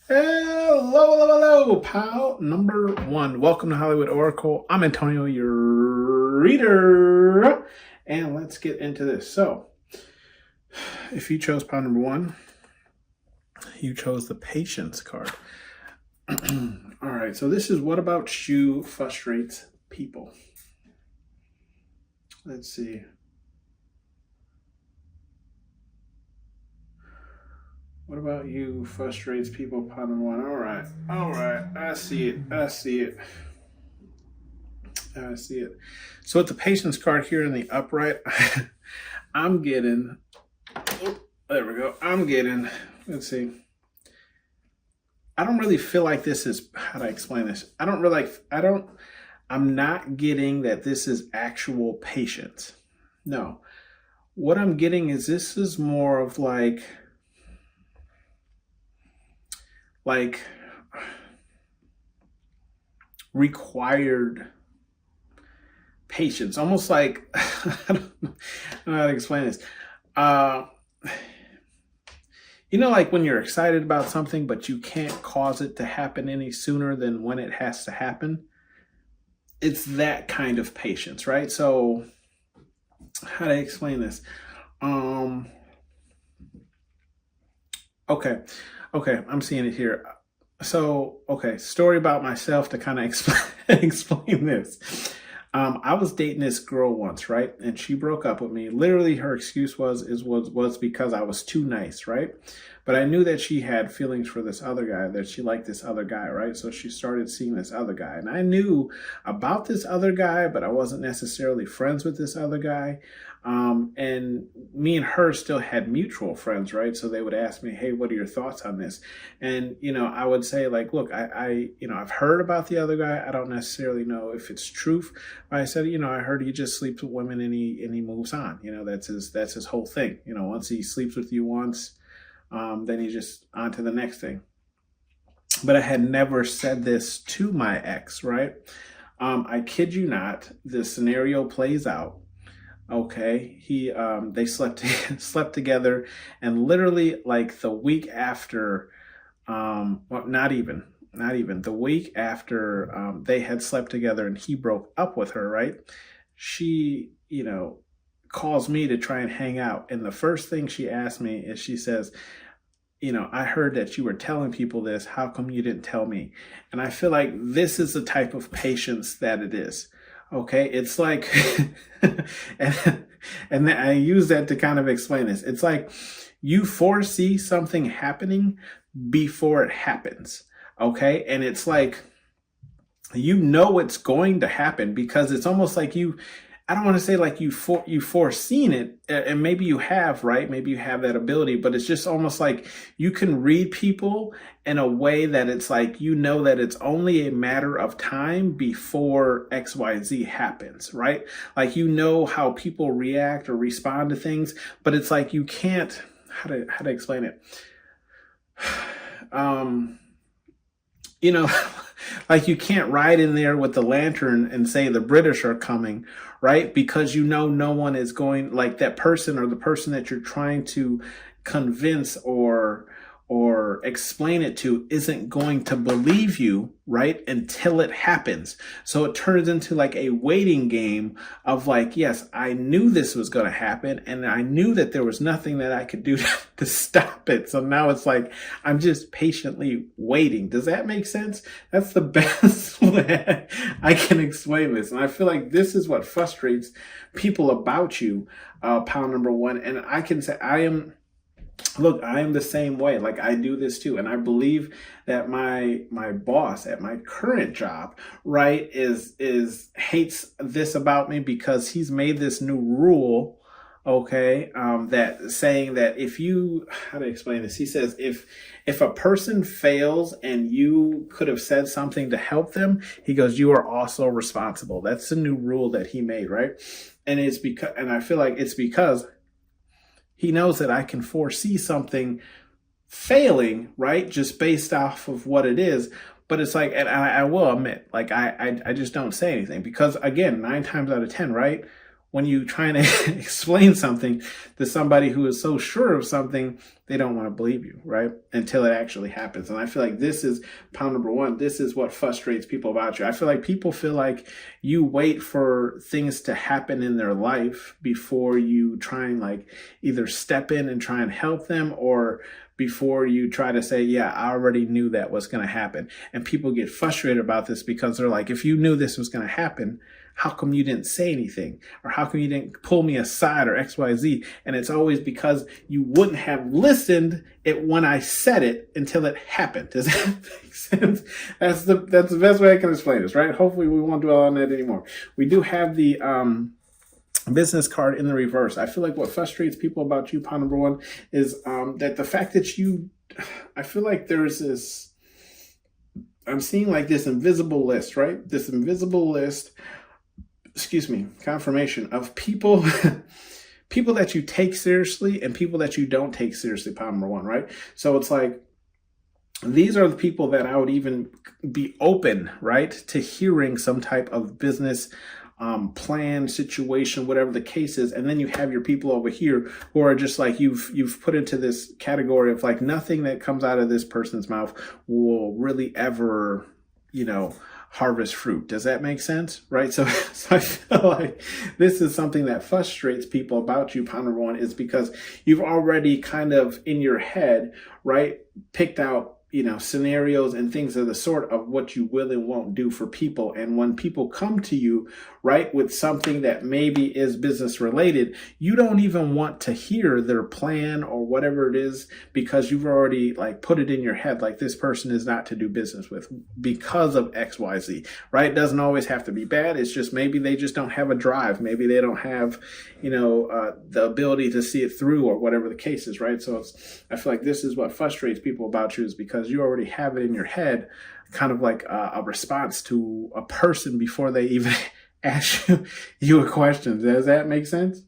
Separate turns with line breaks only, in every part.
Hello, pal number one. Welcome to Hollywood Oracle. I'm Antonio, your reader. And let's get into this. So, if you chose pile number one, you chose the patience card. All right, so this is what about you frustrates people. Let's see. What about you frustrates people, pile number one? All right, I see it. So with the patience card here in the upright, I'm getting, there we go. Let's see. I don't really feel like this is, how do I explain this? I'm not getting that this is actual patience. No. What I'm getting is this is more of like required patience, almost like I don't know how to explain this. Like when you're excited about something, but you can't cause it to happen any sooner than when it has to happen. It's that kind of patience, right? So how to explain this? Okay, I'm seeing it here. So, story about myself to kind of explain this. I was dating this girl once, right? And she broke up with me. Literally, her excuse was because I was too nice, right? But I knew that she had feelings for this other guy, that she liked this other guy, right? So she started seeing this other guy. And I knew about this other guy, but I wasn't necessarily friends with this other guy. And me and her still had mutual friends, right? So they would ask me, hey, what are your thoughts on this? And, I would say like, look, I've heard about the other guy. I don't necessarily know if it's truth. But I said, I heard he just sleeps with women and he moves on. That's his whole thing. Once he sleeps with you once, then he's just on to the next thing. But I had never said this to my ex, right? I kid you not, the scenario plays out. Okay, they slept together, and literally like the week after, well, not even the week after they had slept together and he broke up with her, right? She, calls me to try and hang out, and the first thing she asked me is, she says, I heard that you were telling people this. How come you didn't tell me? And I feel like this is the type of patience that it is. Okay, it's like, and I use that to kind of explain this. It's like you foresee something happening before it happens. Okay, and it's like, it's going to happen because it's almost like I don't want to say like you foreseen it, and maybe you have, right? Maybe you have that ability, but it's just almost like you can read people in a way that it's like, that it's only a matter of time before XYZ happens, right? Like, how people react or respond to things, but it's like you can't, how to explain it? Like you can't ride in there with the lantern and say the British are coming, right? Because no one is going, like that person or the person that you're trying to convince or explain it to isn't going to believe you, right? Until it happens. So it turns into like a waiting game of like, yes, I knew this was going to happen and I knew that there was nothing that I could do to stop it. So now it's like, I'm just patiently waiting. Does that make sense? That's the best way I can explain this. And I feel like this is what frustrates people about you, pile number one. And I can say I am the same way. Like, I do this too. And I believe that my boss at my current job, right, hates this about me because he's made this new rule, okay, that saying that how to explain this? He says, if a person fails and you could have said something to help them, he goes, you are also responsible. That's the new rule that he made, right? And I feel like it's because he knows that I can foresee something failing, right? Just based off of what it is. But it's like, and I will admit, like, I just don't say anything because, again, 9 times out of 10, right? When you trying to explain something to somebody who is so sure of something, they don't want to believe you, right? Until it actually happens. And I feel like this is pound number one. This is what frustrates people about you. I feel like people feel like you wait for things to happen in their life before you try and like either step in and try and help them, or before you try to say, yeah, I already knew that was going to happen. And people get frustrated about this because they're like, if you knew this was going to happen, how come you didn't say anything? Or how come you didn't pull me aside, or XYZ? And it's always because you wouldn't have listened it when I said it until it happened. Does that make sense? That's the best way I can explain this, right? Hopefully we won't dwell on that anymore. We do have the business card in the reverse. I feel like what frustrates people about you, pound number one, is that the fact that I feel like there's this, I'm seeing like this invisible list, right? This invisible list, confirmation of people, people that you take seriously and people that you don't take seriously, pound number one, right? So it's like, these are the people that I would even be open, right, to hearing some type of business plan, situation, whatever the case is. And then you have your people over here who are just like, you've put into this category of like, nothing that comes out of this person's mouth will really ever, harvest fruit. Does that make sense? Right? So I feel like this is something that frustrates people about you, pound number one, is because you've already kind of in your head, right, picked out scenarios and things of the sort of what you will and won't do for people. And when people come to you, right, with something that maybe is business related, you don't even want to hear their plan or whatever it is, because you've already like put it in your head, like this person is not to do business with because of XYZ, right? It doesn't always have to be bad. It's just maybe they just don't have a drive. Maybe they don't have, the ability to see it through, or whatever the case is, right? So I feel like this is what frustrates people about you, is because you already have it in your head, kind of like a response to a person before they even ask you a question. Does that make sense?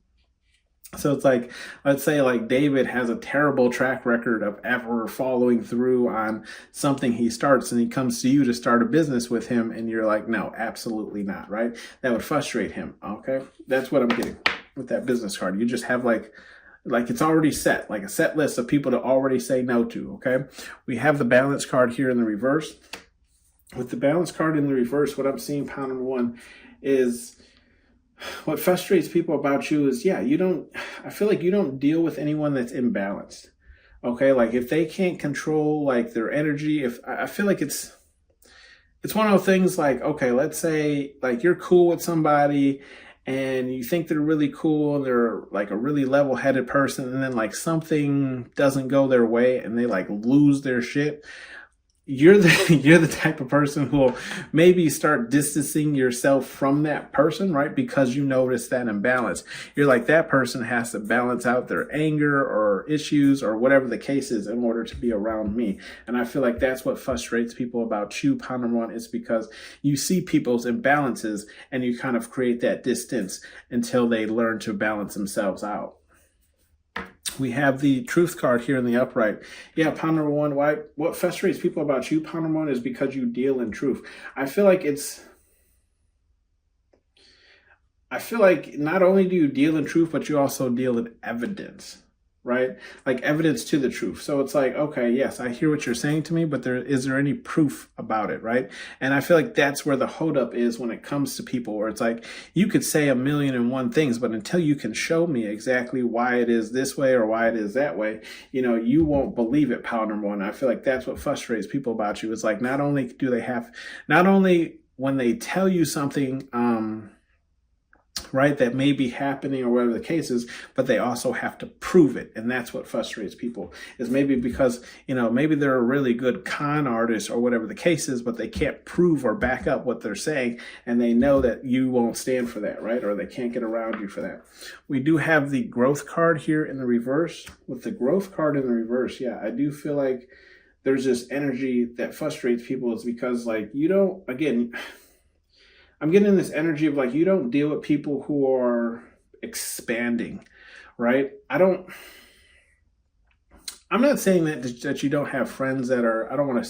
So it's like, let's say like David has a terrible track record of ever following through on something he starts, and he comes to you to start a business with him, and you're like, no, absolutely not, right? That would frustrate him. Okay. That's what I'm getting with that business card. You just have like it's already set, like a set list of people to already say no to. Okay. We have the balance card here in the reverse. With the balance card in the reverse, what I'm seeing, pound number one, is what frustrates people about you is, I feel like you don't deal with anyone that's imbalanced. Okay. Like if they can't control like their energy, I feel like it's one of those things like, okay, let's say like you're cool with somebody and you think they're really cool and they're like a really level-headed person, and then like something doesn't go their way and they like lose their shit. You're the type of person who will maybe start distancing yourself from that person, right? Because you notice that imbalance. You're like, that person has to balance out their anger or issues or whatever the case is in order to be around me. And I feel like that's what frustrates people about you, pound number one, is because you see people's imbalances and you kind of create that distance until they learn to balance themselves out. We have the truth card here in the upright. Yeah, pound number one, what frustrates people about you, pound number one, is because you deal in truth. I feel like not only do you deal in truth, but you also deal in evidence, right? Like evidence to the truth. So it's like, okay, yes, I hear what you're saying to me, but is there any proof about it, right? And I feel like that's where the holdup is when it comes to people, where it's like, you could say 1,000,001 things, but until you can show me exactly why it is this way or why it is that way, you won't believe it, pound number one. I feel like that's what frustrates people about you. It's like, not only when they tell you something, right, that may be happening or whatever the case is, but they also have to prove it. And that's what frustrates people, is maybe because, maybe they're a really good con artist or whatever the case is, but they can't prove or back up what they're saying. And they know that you won't stand for that, right? Or they can't get around you for that. We do have the growth card here in the reverse. With the growth card in the reverse, yeah, I do feel like there's this energy that frustrates people, is because like, I'm getting this energy of like, you don't deal with people who are expanding, right? I'm not saying that you don't have friends that are, I don't want to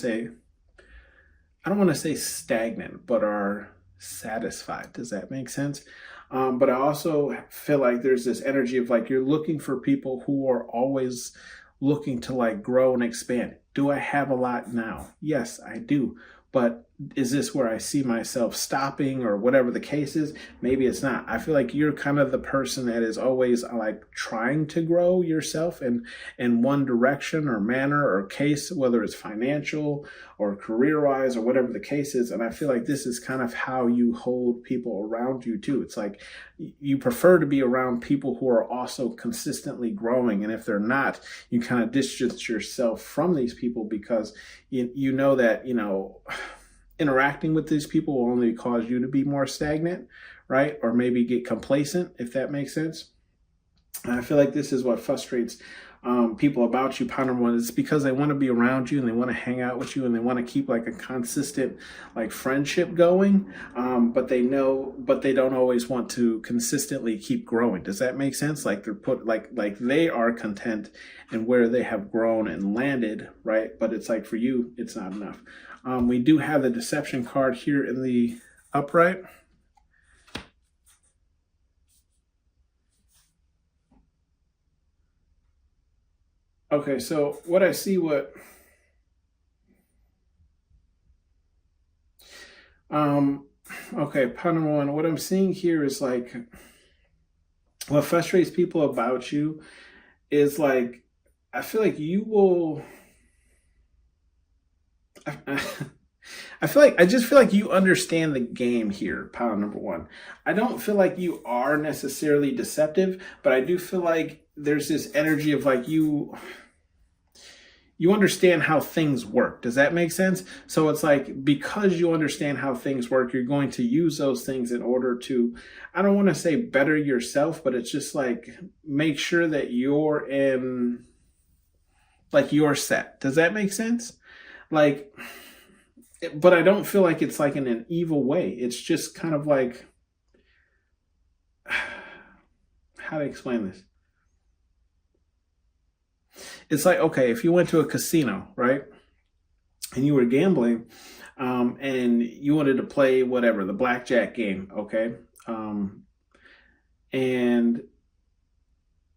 say stagnant, but are satisfied. Does that make sense? But I also feel like there's this energy of like, you're looking for people who are always looking to like grow and expand. Do I have a lot now? Yes, I do. But is this where I see myself stopping or whatever the case is? Maybe it's not. I feel like you're kind of the person that is always like trying to grow yourself in one direction or manner or case, whether it's financial or career wise or whatever the case is. And I feel like this is kind of how you hold people around you too. It's like you prefer to be around people who are also consistently growing. And if they're not, you kind of distance yourself from these people because you know that, interacting with these people will only cause you to be more stagnant, right? Or maybe get complacent, if that makes sense. And I feel like this is what frustrates people about you, Ponder One. It's because they want to be around you and they want to hang out with you and they want to keep like a consistent like friendship going. But they don't always want to consistently keep growing. Does that make sense? Like they're like they are content in where they have grown and landed, right? But it's like for you, it's not enough. We do have the deception card here in the upright. Okay, so what I see, okay, Ponder One, what I'm seeing here is like, what frustrates people about you is like, I feel like you will, I just feel like you understand the game here, pile number one. I don't feel like you are necessarily deceptive, but I do feel like there's this energy of like you understand how things work. Does that make sense? So it's like, because you understand how things work, you're going to use those things in order to, I don't want to say better yourself, but it's just like, make sure that you're in, like you're set. Does that make sense? Like, but I don't feel like it's like in an evil way. It's just kind of like, how to explain this? It's like, okay, if you went to a casino, right? And you were gambling, and you wanted to play whatever, the blackjack game, okay? And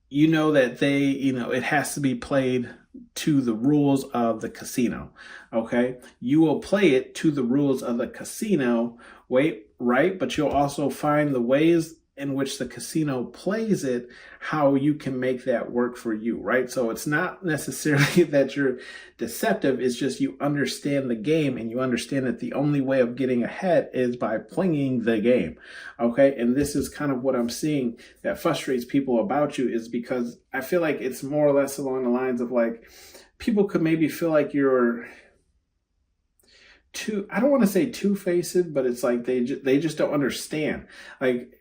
you know that it has to be played to the rules of the casino, okay? You will play it to the rules of the casino, right? But you'll also find the ways in which the casino plays it, how you can make that work for you, right? So it's not necessarily that you're deceptive, it's just you understand the game and you understand that the only way of getting ahead is by playing the game, okay? And this is kind of what I'm seeing that frustrates people about you, is because I feel like it's more or less along the lines of like, people could maybe feel like you're I don't want to say two-faced, but it's like they just don't understand. Like,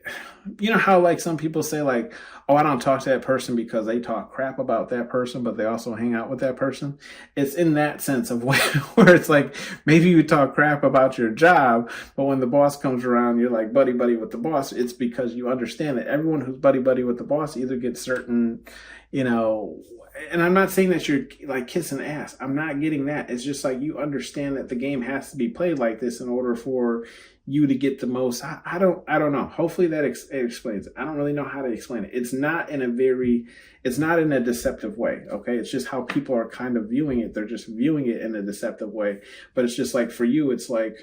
you know how like some people say like, oh, I don't talk to that person because they talk crap about that person, but they also hang out with that person. It's in that sense of where it's like, maybe you talk crap about your job, but when the boss comes around, you're like buddy with the boss. It's because you understand that everyone who's buddy with the boss either gets certain, and I'm not saying that you're like kissing ass. I'm not getting that. It's just like you understand that the game has to be played like this in order for you to get the most. I don't know. Hopefully that explains it. I don't really know how to explain it. It's not in a deceptive way. Okay. It's just how people are kind of viewing it. They're just viewing it in a deceptive way. But it's just like for you, it's like,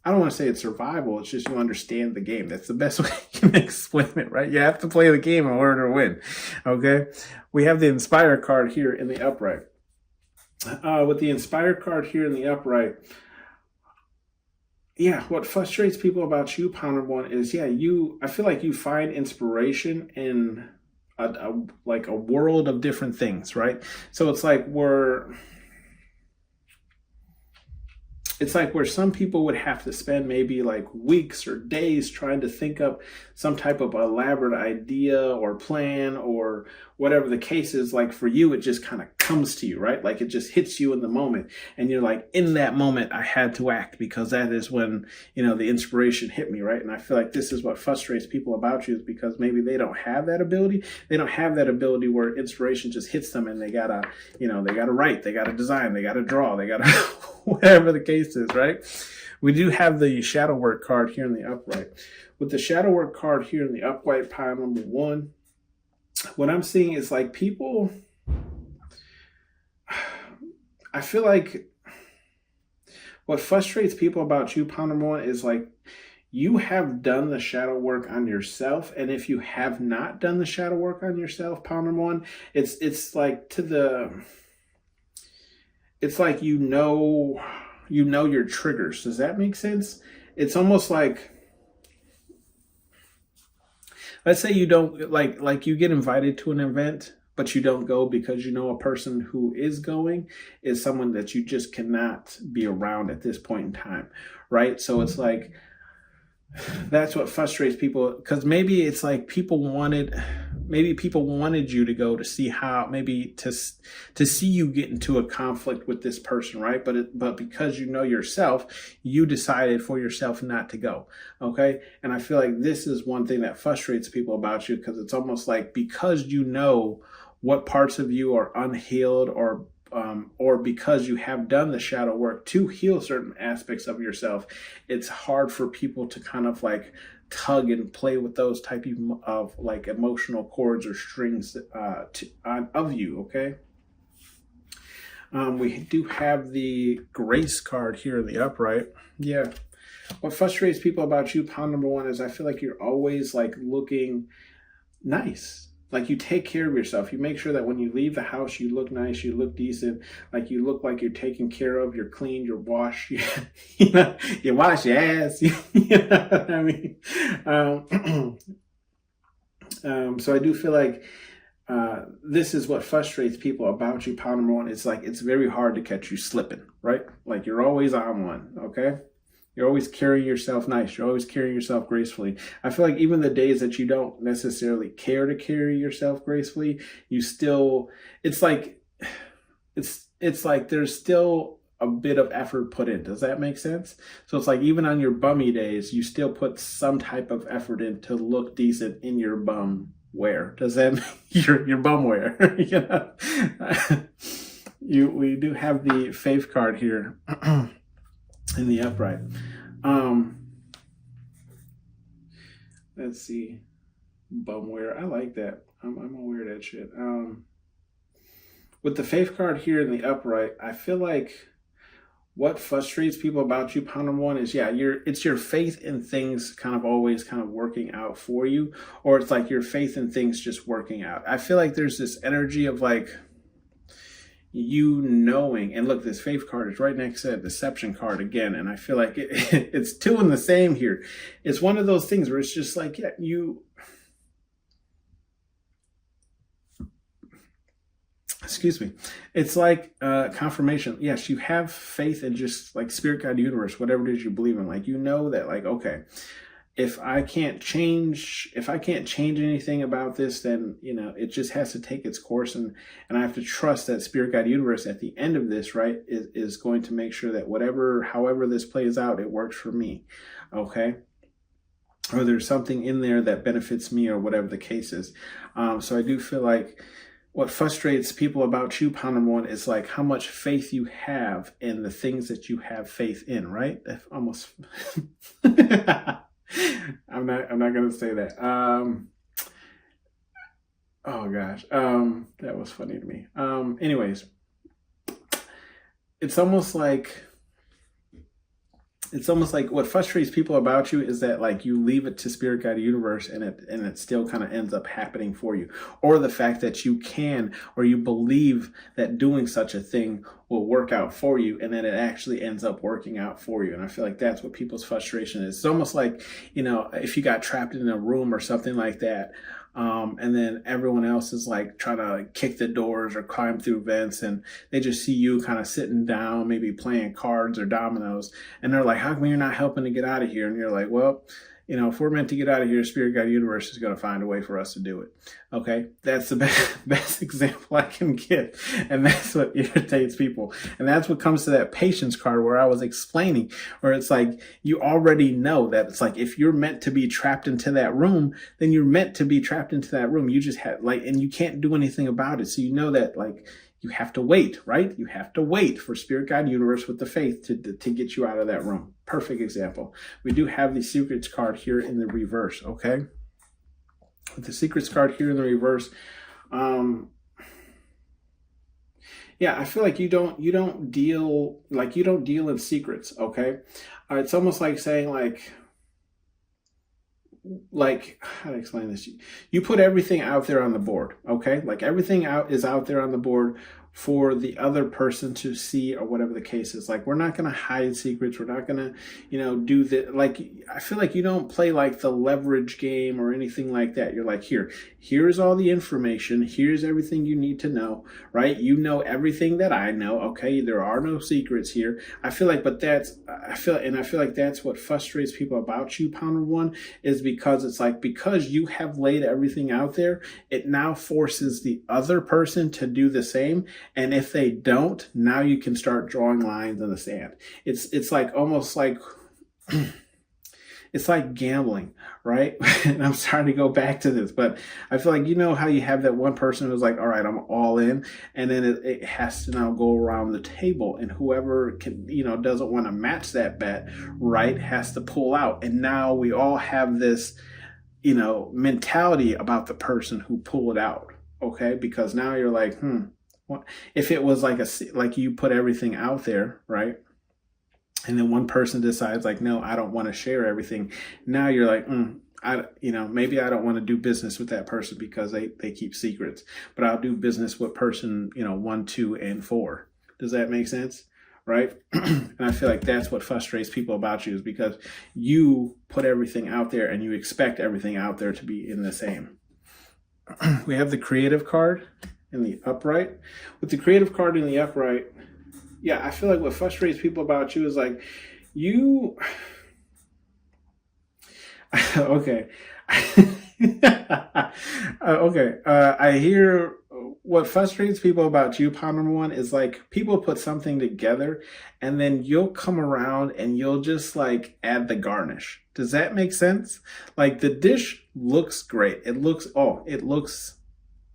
I don't want to say it's survival. It's just you understand the game. That's the best way you can explain it, right? You have to play the game in order to win. Okay. We have the Inspire card here in the upright. With the Inspire card here in the upright, yeah, what frustrates people about you, Pounder One, is I feel like you find inspiration in like a world of different things, right? So it's like where some people would have to spend maybe like weeks or days trying to think up some type of elaborate idea or plan or whatever the case is. Like for you, it just kind of comes to you, right? Like it just hits you in the moment. And you're like, in that moment, I had to act because that is when, the inspiration hit me, right? And I feel like this is what frustrates people about you, is because maybe they don't have that ability. They don't have that ability where inspiration just hits them and they gotta write, they gotta design, they gotta draw, they gotta whatever the case is, right? We do have the shadow work card here in the upright. With the shadow work card here in the upright, pile number one, what I'm seeing is like people, I feel like what frustrates people about you, pound number one, is like you have done the shadow work on yourself. And if you have not done the shadow work on yourself, pound number one, it's like it's like you know your triggers. Does that make sense? It's almost like, let's say you don't like you get invited to an event, but you don't go because you know a person who is going is someone that you just cannot be around at this point in time, right? So it's like that's what frustrates people, because maybe it's like maybe people wanted you to go to see how, maybe to see you get into a conflict with this person, right? But because you know yourself, you decided for yourself not to go. Okay. And I feel like this is one thing that frustrates people about you, because it's almost like, because you know what parts of you are unhealed, or because you have done the shadow work to heal certain aspects of yourself, it's hard for people to kind of like tug and play with those type of like emotional chords or strings of you. Okay. We do have the grace card here in the upright. Yeah. What frustrates people about you, pound number one, is I feel like you're always like looking nice. Like you take care of yourself. You make sure that when you leave the house, you look nice, you look decent, like you look like you're taken care of, you're clean, you're washed, you know, you wash your ass. You know what I mean? So I do feel like this is what frustrates people about you, pound number one. It's like it's very hard to catch you slipping, right? Like you're always on one, okay? You're always carrying yourself nice. You're always carrying yourself gracefully. I feel like even the days that you don't necessarily care to carry yourself gracefully, you still, it's like there's still a bit of effort put in. Does that make sense? So it's like even on your bummy days, you still put some type of effort in to look decent in your bum wear. Does that mean your bum wear? You know? We do have the faith card here. In the upright. Let's see. Bumware. I like that. I'm gonna wear that shit. With the faith card here in the upright, I feel like what frustrates people about you, pound number one, is it's your faith in things kind of always kind of working out for you, or it's like your faith in things just working out. I feel like there's this energy of like, you knowing, and look, this faith card is right next to that deception card again, and I feel like it's two in the same here. It's one of those things where it's just like, yeah, excuse me, it's like confirmation. Yes, you have faith in just like spirit, God, universe, whatever it is you believe in. Like, you know that, like, okay, if I can't change anything about this, then, you know, it just has to take its course. And I have to trust that spirit, guide, universe at the end of this, right, is going to make sure that however this plays out, it works for me. Okay. Or there's something in there that benefits me, or whatever the case is. So I do feel like what frustrates people about you, pound number one, is like how much faith you have in the things that you have faith in, right? Almost. I'm not gonna say that. Oh gosh. That was funny to me. Anyways, it's almost like what frustrates people about you is that like you leave it to spirit, guide, universe, and it still kind of ends up happening for you, or the fact that you can, or you believe that doing such a thing will work out for you, and then it actually ends up working out for you. And I feel like that's what people's frustration is. It's almost like, you know, if you got trapped in a room or something like that, and then everyone else is like trying to kick the doors or climb through vents, and they just see you kind of sitting down, maybe playing cards or dominoes, and they're like, how come you're not helping to get out of here? And you're like, well, you know, if we're meant to get out of here, spirit, guide, universe is going to find a way for us to do it. Okay. That's the best example I can give. And that's what irritates people. And that's what comes to that patience card where I was explaining, where it's like, you already know that it's like, if you're meant to be trapped into that room, then you're meant to be trapped into that room. You just have like, and you can't do anything about it. So you know that like, you have to wait, right? You have to wait for spirit, guide, universe with the faith to get you out of that room. Perfect example. We do have the secrets card here in the reverse, okay? With the secrets card here in the reverse, Yeah, I feel like you don't deal in secrets, okay? It's almost like saying like how to explain this. You put everything out there on the board, okay? Like everything out is out there on the board for the other person to see, or whatever the case is. Like we're not going to hide secrets, we're not going to, do the, like I feel like you don't play like the leverage game or anything like that. You're like, here's all the information, here's everything you need to know, right? You know everything that I know, okay? There are no secrets here. I feel like, but I feel like that's what frustrates people about you, Pounder One, is because it's like, because you have laid everything out there, it now forces the other person to do the same. And if they don't, now you can start drawing lines in the sand. It's like almost like it's like gambling, right? And I'm sorry to go back to this, but I feel like, how you have that one person who's like, all right, I'm all in. And then it has to now go around the table, and whoever can, doesn't want to match that bet, right, has to pull out. And now we all have this, mentality about the person who pulled out. Okay. Because now you're like, if it was like you put everything out there, right? And then one person decides like, no, I don't want to share everything. Now you're like, maybe I don't want to do business with that person because they keep secrets, but I'll do business with person, 1, 2, and 4. Does that make sense? Right? And I feel like that's what frustrates people about you, is because you put everything out there and you expect everything out there to be in the same. We have the creative card in the upright. With the creative card in the upright, yeah, I feel like what frustrates people about you is like you. Okay. Okay. I hear what frustrates people about you, Pounder One, is like people put something together and then you'll come around and you'll just like add the garnish. Does that make sense? Like the dish looks great. It looks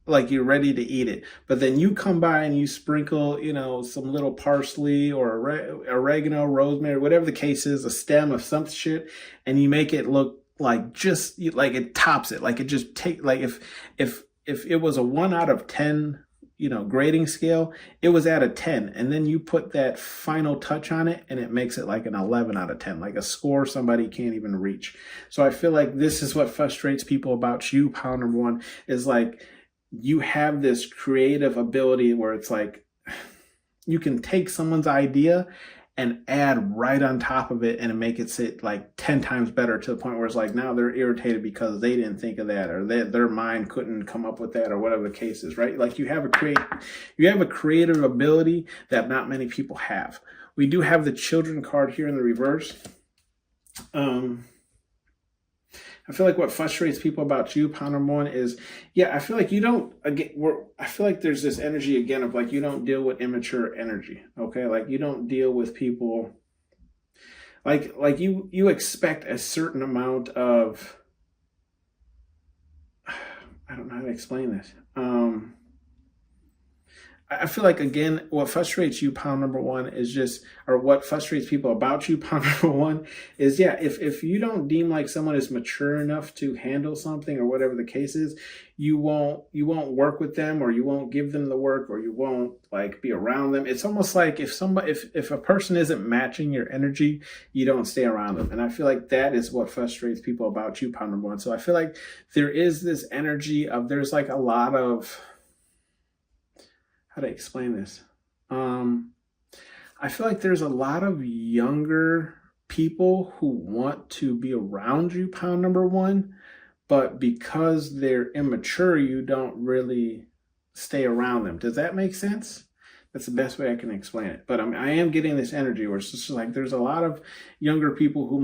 like you're ready to eat it, but then you come by and you sprinkle, some little parsley or oregano, rosemary, whatever the case is, a stem of some shit, and you make it look like just like it tops it, like it just like if it was a 1 out of 10, grading scale, it was at a 10, and then you put that final touch on it and it makes it like an 11 out of 10, like a score somebody can't even reach. So I feel like this is what frustrates people about you, Pounder One, is like you have this creative ability where it's like you can take someone's idea and add right on top of it and make it sit like 10 times better, to the point where it's like now they're irritated because they didn't think of that, or their mind couldn't come up with that, or whatever the case is, right? Like you have a creative ability that not many people have. We do have the children card here in the reverse. I feel like what frustrates people about you, Pounder One, is, I feel like you don't, I feel like there's this energy again of like, you don't deal with immature energy. Okay. Like you don't deal with people like you expect a certain amount of, I don't know how to explain this. I feel like, again, what frustrates you, Pounder One, is just, or what frustrates people about you, Pounder One, is, if you don't deem like someone is mature enough to handle something, or whatever the case is, you won't work with them, or you won't give them the work, or you won't like be around them. It's almost like if a person isn't matching your energy, you don't stay around them. And I feel like that is what frustrates people about you, Pounder One. So I feel like there is this energy of, there's like a lot of, how to explain this? I feel like there's a lot of younger people who want to be around you, Pounder One, but because they're immature, you don't really stay around them. Does that make sense? That's the best way I can explain it. But I am getting this energy where it's just like there's a lot of younger people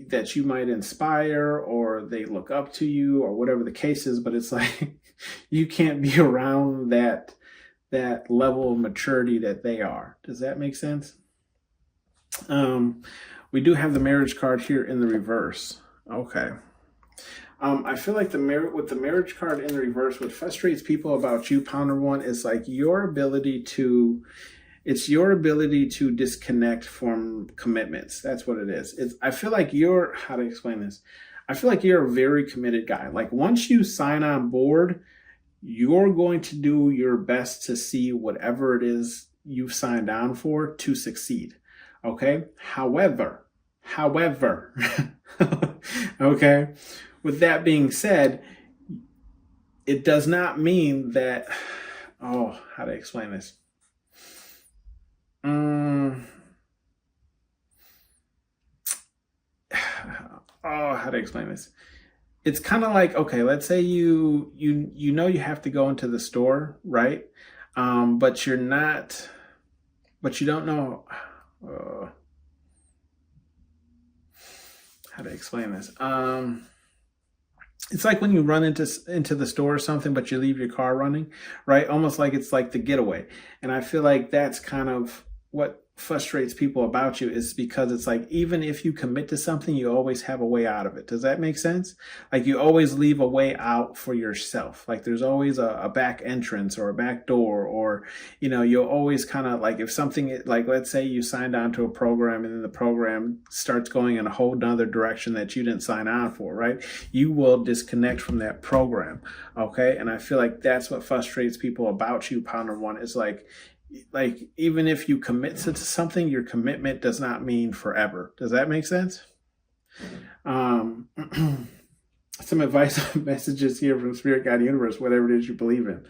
that you might inspire, or they look up to you, or whatever the case is, but it's like you can't be around that level of maturity that they are. Does that make sense? We do have the marriage card here in the reverse. Okay. I feel like with the marriage card in the reverse, what frustrates people about you, Pounder One, is like your ability to disconnect from commitments. That's what it is. I feel like how to explain this? I feel like you're a very committed guy. Like once you sign on board, you're going to do your best to see whatever it is you've signed on for to succeed. Okay. However, okay. With that being said, it does not mean that, oh, how to explain this? Oh, how to explain this? It's kind of like, okay, let's say you know you have to go into the store, right? But you're not, but you don't know how to explain this. It's like when you run into the store or something, but you leave your car running, right? Almost like it's like the getaway. And I feel like that's kind of what frustrates people about you, is because it's like, even if you commit to something, you always have a way out of it. Does that make sense? Like, you always leave a way out for yourself. Like, there's always a back entrance or a back door, or, you'll always kind of like, if something, like, let's say you signed on to a program and then the program starts going in a whole nother direction that you didn't sign on for, right? You will disconnect from that program. Okay. And I feel like that's what frustrates people about you, Pounder One, is like, even if you commit to something, your commitment does not mean forever. Does that make sense? Some advice messages here from Spirit Guide Universe, whatever it is you believe in.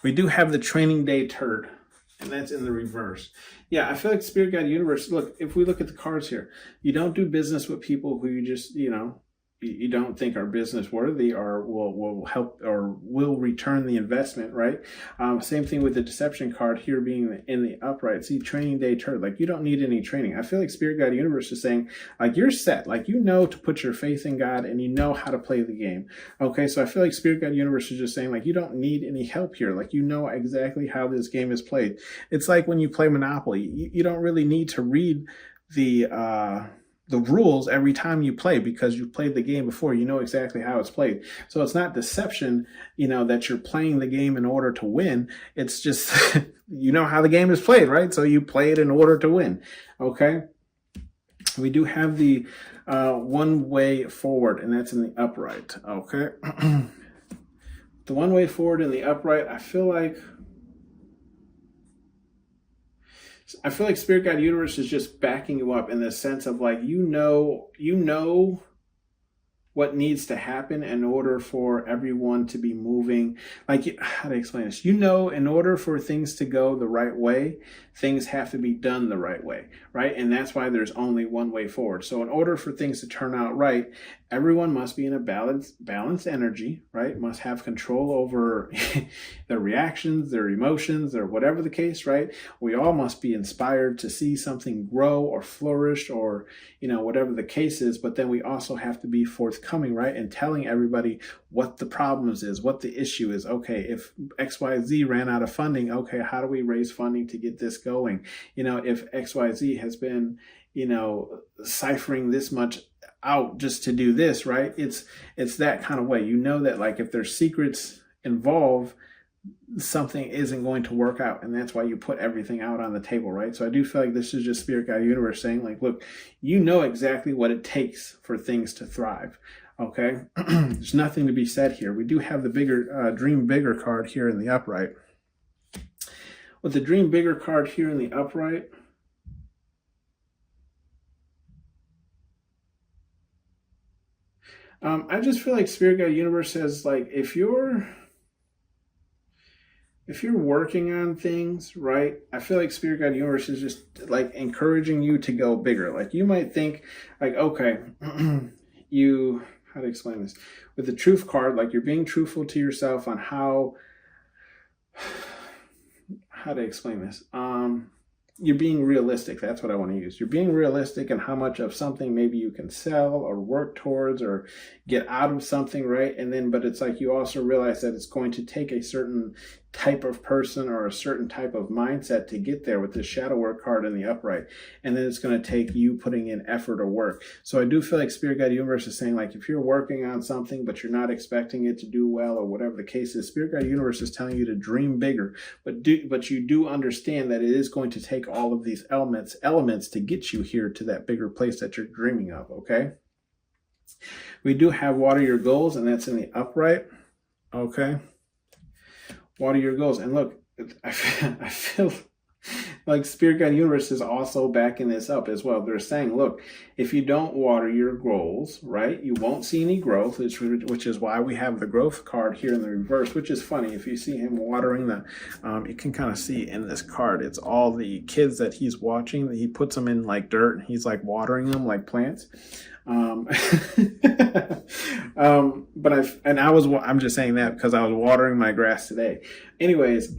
We do have the training day turd, and that's in the reverse. Yeah, I feel like Spirit Guide Universe, look, if we look at the cards here, you don't do business with people who you just, you don't think are business worthy or will help or will return the investment, right? Same thing with the deception card here being in the upright. See, training day turd, like, you don't need any training. I feel like Spirit Guide Universe is saying, like, you're set, like, to put your faith in God and you know how to play the game. Okay, so I feel like Spirit Guide Universe is just saying, like, you don't need any help here. Like, you know exactly how this game is played. It's like when you play Monopoly, you don't really need to read the rules every time you play, because you've played the game before. You know exactly how it's played. So it's not deception, that you're playing the game in order to win. It's just, you know how the game is played, right? So you play it in order to win. Okay. We do have the one way forward, and that's in the upright. Okay. The one way forward in the upright, I feel like Spirit Guide Universe is just backing you up in the sense of, like, you know what needs to happen in order for everyone to be moving. Like, how to explain this? In order for things to go the right way, things have to be done the right way, right? And that's why there's only one way forward. So in order for things to turn out right, everyone must be in a balanced energy, right? Must have control over their reactions, their emotions, or whatever the case, right? We all must be inspired to see something grow or flourish, or, whatever the case is. But then we also have to be forthcoming, right? And telling everybody what the problems is, what the issue is. Okay, if XYZ ran out of funding, okay, how do we raise funding to get this going? If XYZ has been, ciphering this much out just to do this, right? It's that kind of way. That, like, if there's secrets involved, something isn't going to work out, and that's why you put everything out on the table, right? So I do feel like this is just Spirit Guide Universe saying, like, look, you know exactly what it takes for things to thrive. Okay. There's nothing to be said here. We do have the bigger dream bigger card here in the upright. With the dream bigger card here in the upright, I just feel like Spirit Guide Universe says, like, if you're working on things, right, I feel like Spirit Guide Universe is just, like, encouraging you to go bigger. Like, you might think, like, okay, how to explain this? With the truth card, like, you're being truthful to yourself on how to explain this? You're being realistic. That's what I want to use. You're being realistic in how much of something maybe you can sell or work towards or get out of something, right? And then, but it's like you also realize that it's going to take a certain type of person or a certain type of mindset to get there with the shadow work card in the upright. And then it's going to take you putting in effort or work. So I do feel like Spirit Guide Universe is saying, like, if you're working on something, but you're not expecting it to do well or whatever the case is, Spirit Guide Universe is telling you to dream bigger, but you do understand that it is going to take all of these elements to get you here to that bigger place that you're dreaming of. Okay. We do have water your goals, and that's in the upright. Okay. Water your goals. And look, I feel like Spirit Guide Universe is also backing this up as well. They're saying, look, if you don't water your goals, right, you won't see any growth, which is why we have the growth card here in the reverse, which is funny. If you see him watering you can kind of see in this card, it's all the kids that he's watching. He puts them in like dirt, and he's like watering them like plants. I'm just saying that because I was watering my grass today. Anyways,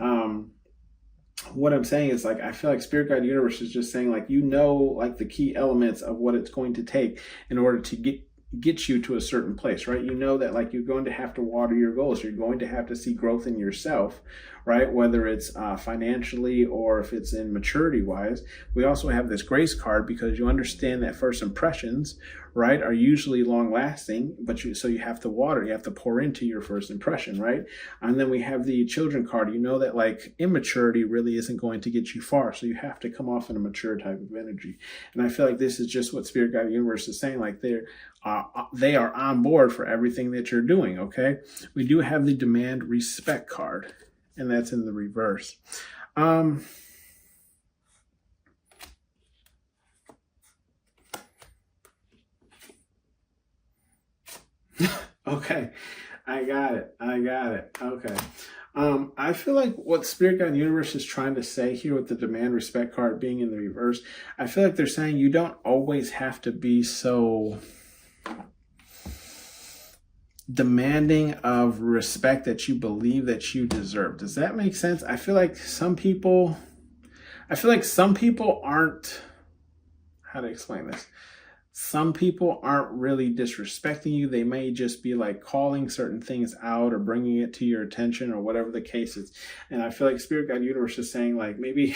what I'm saying is, like, I feel like Spirit Guide Universe is just saying, like, like the key elements of what it's going to take in order to get you to a certain place, right? You know that, like, you're going to have to water your goals. You're going to have to see growth in yourself, right? Whether it's financially or if it's in maturity wise. We also have this grace card because you understand that first impressions, right, are usually long lasting, so you have to water, you have to pour into your first impression, right? And then we have the children card. You know that, like, immaturity really isn't going to get you far, so you have to come off in a mature type of energy. And I feel like this is just what Spirit Guide Universe is saying, like, they are on board for everything that you're doing. Okay, we do have the demand respect card, and that's in the reverse. Okay, I got it. Okay. I feel like what Spirit Guide Universe is trying to say here with the demand respect card being in the reverse, I feel like they're saying you don't always have to be so demanding of respect that you believe that you deserve. Does that make sense? I feel like some people aren't, how to explain this? Some people aren't really disrespecting you. They may just be like calling certain things out or bringing it to your attention or whatever the case is. And I feel like Spirit Guide Universe is saying, like, maybe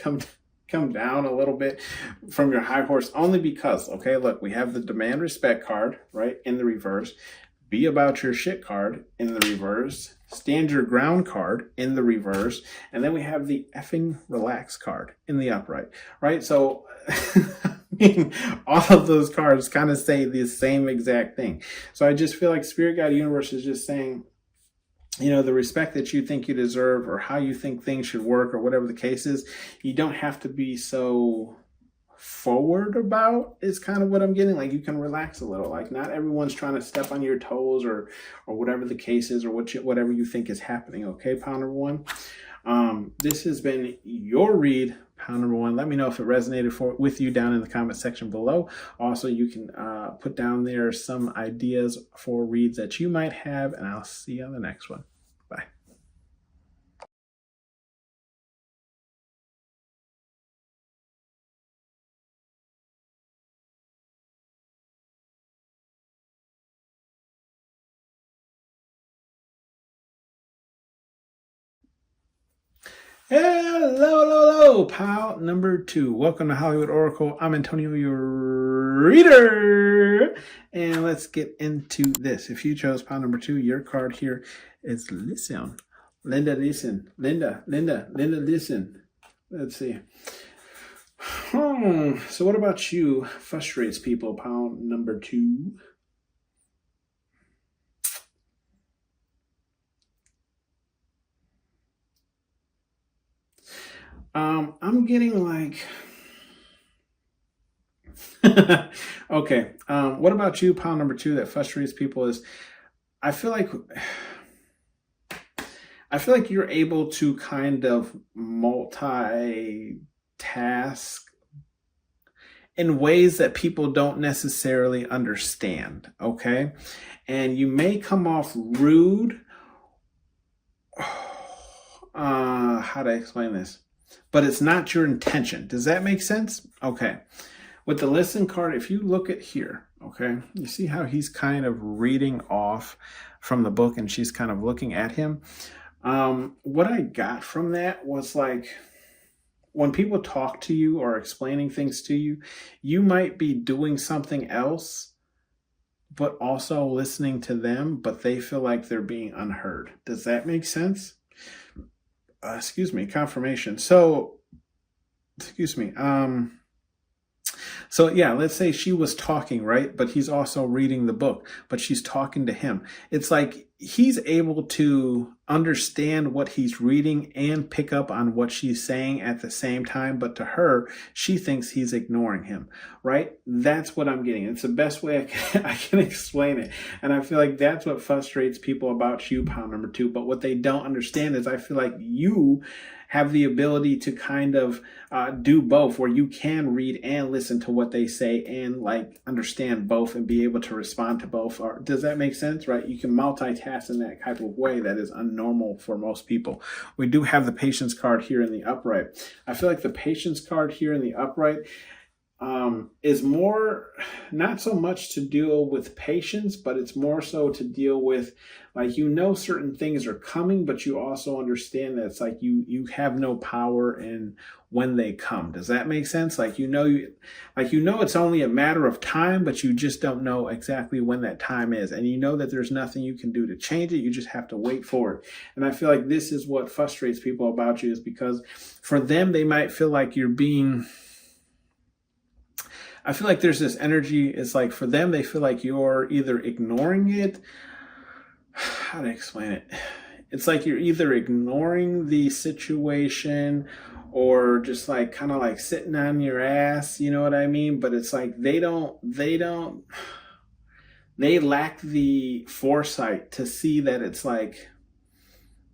come down a little bit from your high horse, only because, okay, look, we have the demand respect card, right, in the reverse. Be about your shit card in the reverse. Stand your ground card in the reverse. And then we have the effing relax card in the upright, right? So all of those cards kind of say the same exact thing. So I just feel like Spirit Guide Universe is just saying, the respect that you think you deserve or how you think things should work or whatever the case is, you don't have to be so forward about, is kind of what I'm getting. Like, you can relax a little. Like, not everyone's trying to step on your toes or whatever the case is, or whatever you think is happening. Okay, pound number one. This has been your read, pound number one. Let me know if it resonated with you down in the comment section below. Also, you can put down there some ideas for reads that you might have, and I'll see you on the next one. Bye. Hello, pal number two. Welcome to Hollywood Oracle. I'm Antonio, your reader. And let's get into this. If you chose pile number two, your card here is listen. Linda, listen. Linda, listen. Let's see. So what about you? Frustrates people, pile number two. I'm getting like, okay. What about you, pile number two, that frustrates people is, I feel like you're able to kind of multitask in ways that people don't necessarily understand. Okay. And you may come off rude. How to explain this? But it's not your intention. Does that make sense? Okay. With the listen card, if you look at here, okay, you see how he's kind of reading off from the book and she's kind of looking at him. What I got from that was, like, when people talk to you or explaining things to you, you might be doing something else, but also listening to them, but they feel like they're being unheard. Does that make sense? Excuse me, confirmation. So, excuse me. So yeah, let's say she was talking, right? But he's also reading the book, but she's talking to him. It's like he's able to understand what he's reading and pick up on what she's saying at the same time. But to her, she thinks he's ignoring him, right? That's what I'm getting. It's the best way I can explain it. And I feel like that's what frustrates people about you, pound number two. But what they don't understand is I feel like you have the ability to kind of do both, where you can read and listen to what they say and like understand both and be able to respond to both. Or does that make sense, right? You can multitask in that type of way that is unnormal for most people. We do have the patience card here in the upright. I feel like the patience card here in the upright is more, not so much to deal with patience, but it's more so to deal with, like, certain things are coming, but you also understand that it's like you have no power in when they come. Does that make sense? Like, it's only a matter of time, but you just don't know exactly when that time is. And you know that there's nothing you can do to change it. You just have to wait for it. And I feel like this is what frustrates people about you, is because for them, they might feel like I feel like there's this energy. It's like for them, they feel like you're either ignoring it. How to explain it? It's like you're either ignoring the situation or just like kind of like sitting on your ass. You know what I mean? But it's like they lack the foresight to see that it's like,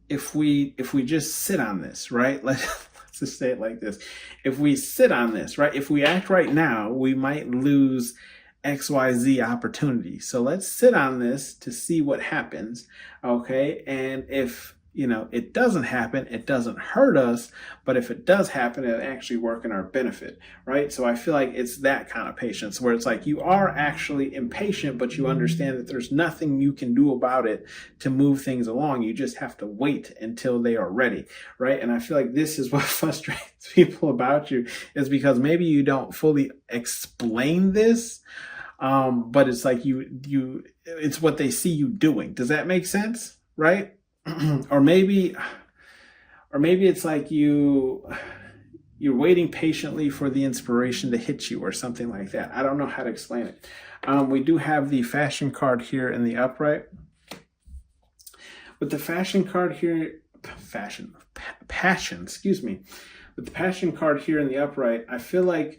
if we just sit on this, right? Let's just say it like this. If we sit on this, right? If we act right now, we might lose XYZ opportunity. So let's sit on this to see what happens. Okay. And if, it doesn't happen, it doesn't hurt us. But if it does happen, it'll actually work in our benefit. Right. So I feel like it's that kind of patience where it's like you are actually impatient, but you understand that there's nothing you can do about it to move things along. You just have to wait until they are ready. Right. And I feel like this is what frustrates people about you, is because maybe you don't fully explain this. But it's like it's what they see you doing. Does that make sense? Right? Or maybe it's like you're waiting patiently for the inspiration to hit you or something like that. I don't know how to explain it. We do have the fashion card here in the upright. With the fashion card here, passion, excuse me. With the passion card here in the upright, I feel like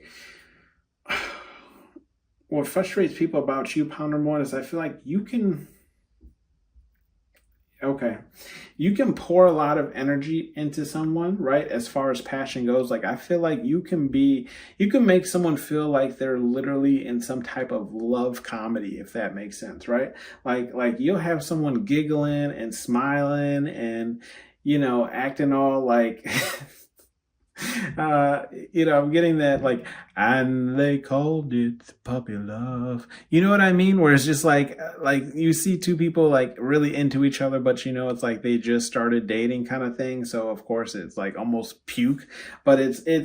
what frustrates people about you, pound number one, is I feel like you can pour a lot of energy into someone, right? As far as passion goes, like I feel like you can make someone feel like they're literally in some type of love comedy, if that makes sense, right? Like you'll have someone giggling and smiling and, acting all like, I'm getting that, like, and they called it puppy love. You know what I mean? Where it's just like you see two people like really into each other, but it's like they just started dating kind of thing. So of course it's like almost puke, but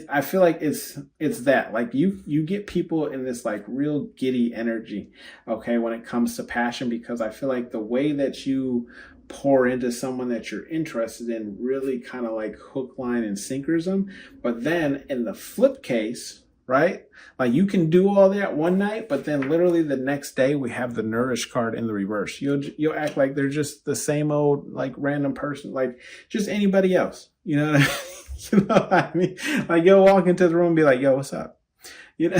I feel like it's that, like you get people in this like real giddy energy, okay, when it comes to passion, because I feel like the way that you pour into someone that you're interested in really kind of like hook, line, and sinkers them. But then in the flip case, right? Like you can do all that one night, but then literally the next day we have the nourish card in the reverse. You'll act like they're just the same old like random person, like just anybody else. You know what I mean? You know what I mean? Like you'll walk into the room and be like, yo, what's up? And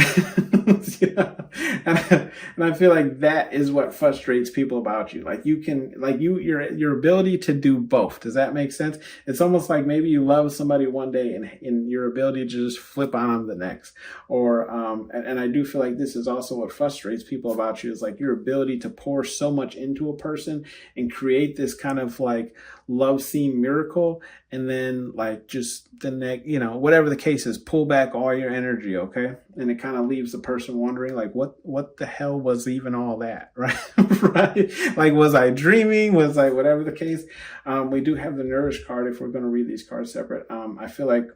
I feel like that is what frustrates people about you. Like you can, like your ability to do both. Does that make sense? It's almost like maybe you love somebody one day and your ability to just flip on them the next. Or, and I do feel like this is also what frustrates people about you, is like your ability to pour so much into a person and create this kind of like love scene miracle. And then like just the next, whatever the case is, pull back all your energy. Okay. And it kind of leaves the person wondering like, what the hell was even all that? Right. Right. Like, was I dreaming? Was I, whatever the case? We do have the nourish card if we're going to read these cards separate. I feel like,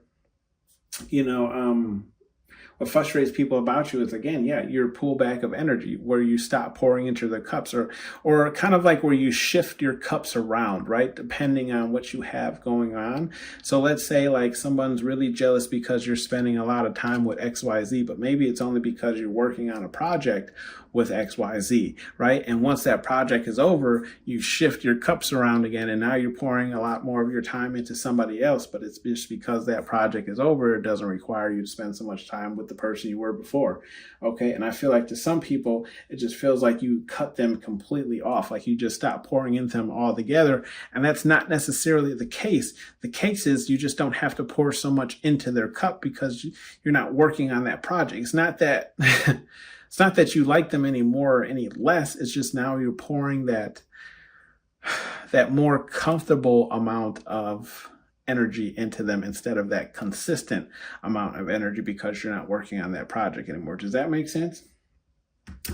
What frustrates people about you is, again, yeah, your pullback of energy, where you stop pouring into their cups, or kind of like where you shift your cups around, right? Depending on what you have going on. So let's say like someone's really jealous because you're spending a lot of time with XYZ, but maybe it's only because you're working on a project with XYZ, right? And once that project is over, you shift your cups around again, and now you're pouring a lot more of your time into somebody else, but it's just because that project is over, it doesn't require you to spend so much time with the person you were before, okay? And I feel like to some people, it just feels like you cut them completely off, like you just stop pouring into them altogether, and that's not necessarily the case. The case is you just don't have to pour so much into their cup because you're not working on that project. It's not that it's not that you like them any more or any less. It's just now you're pouring that more comfortable amount of energy into them instead of that consistent amount of energy because you're not working on that project anymore. Does that make sense?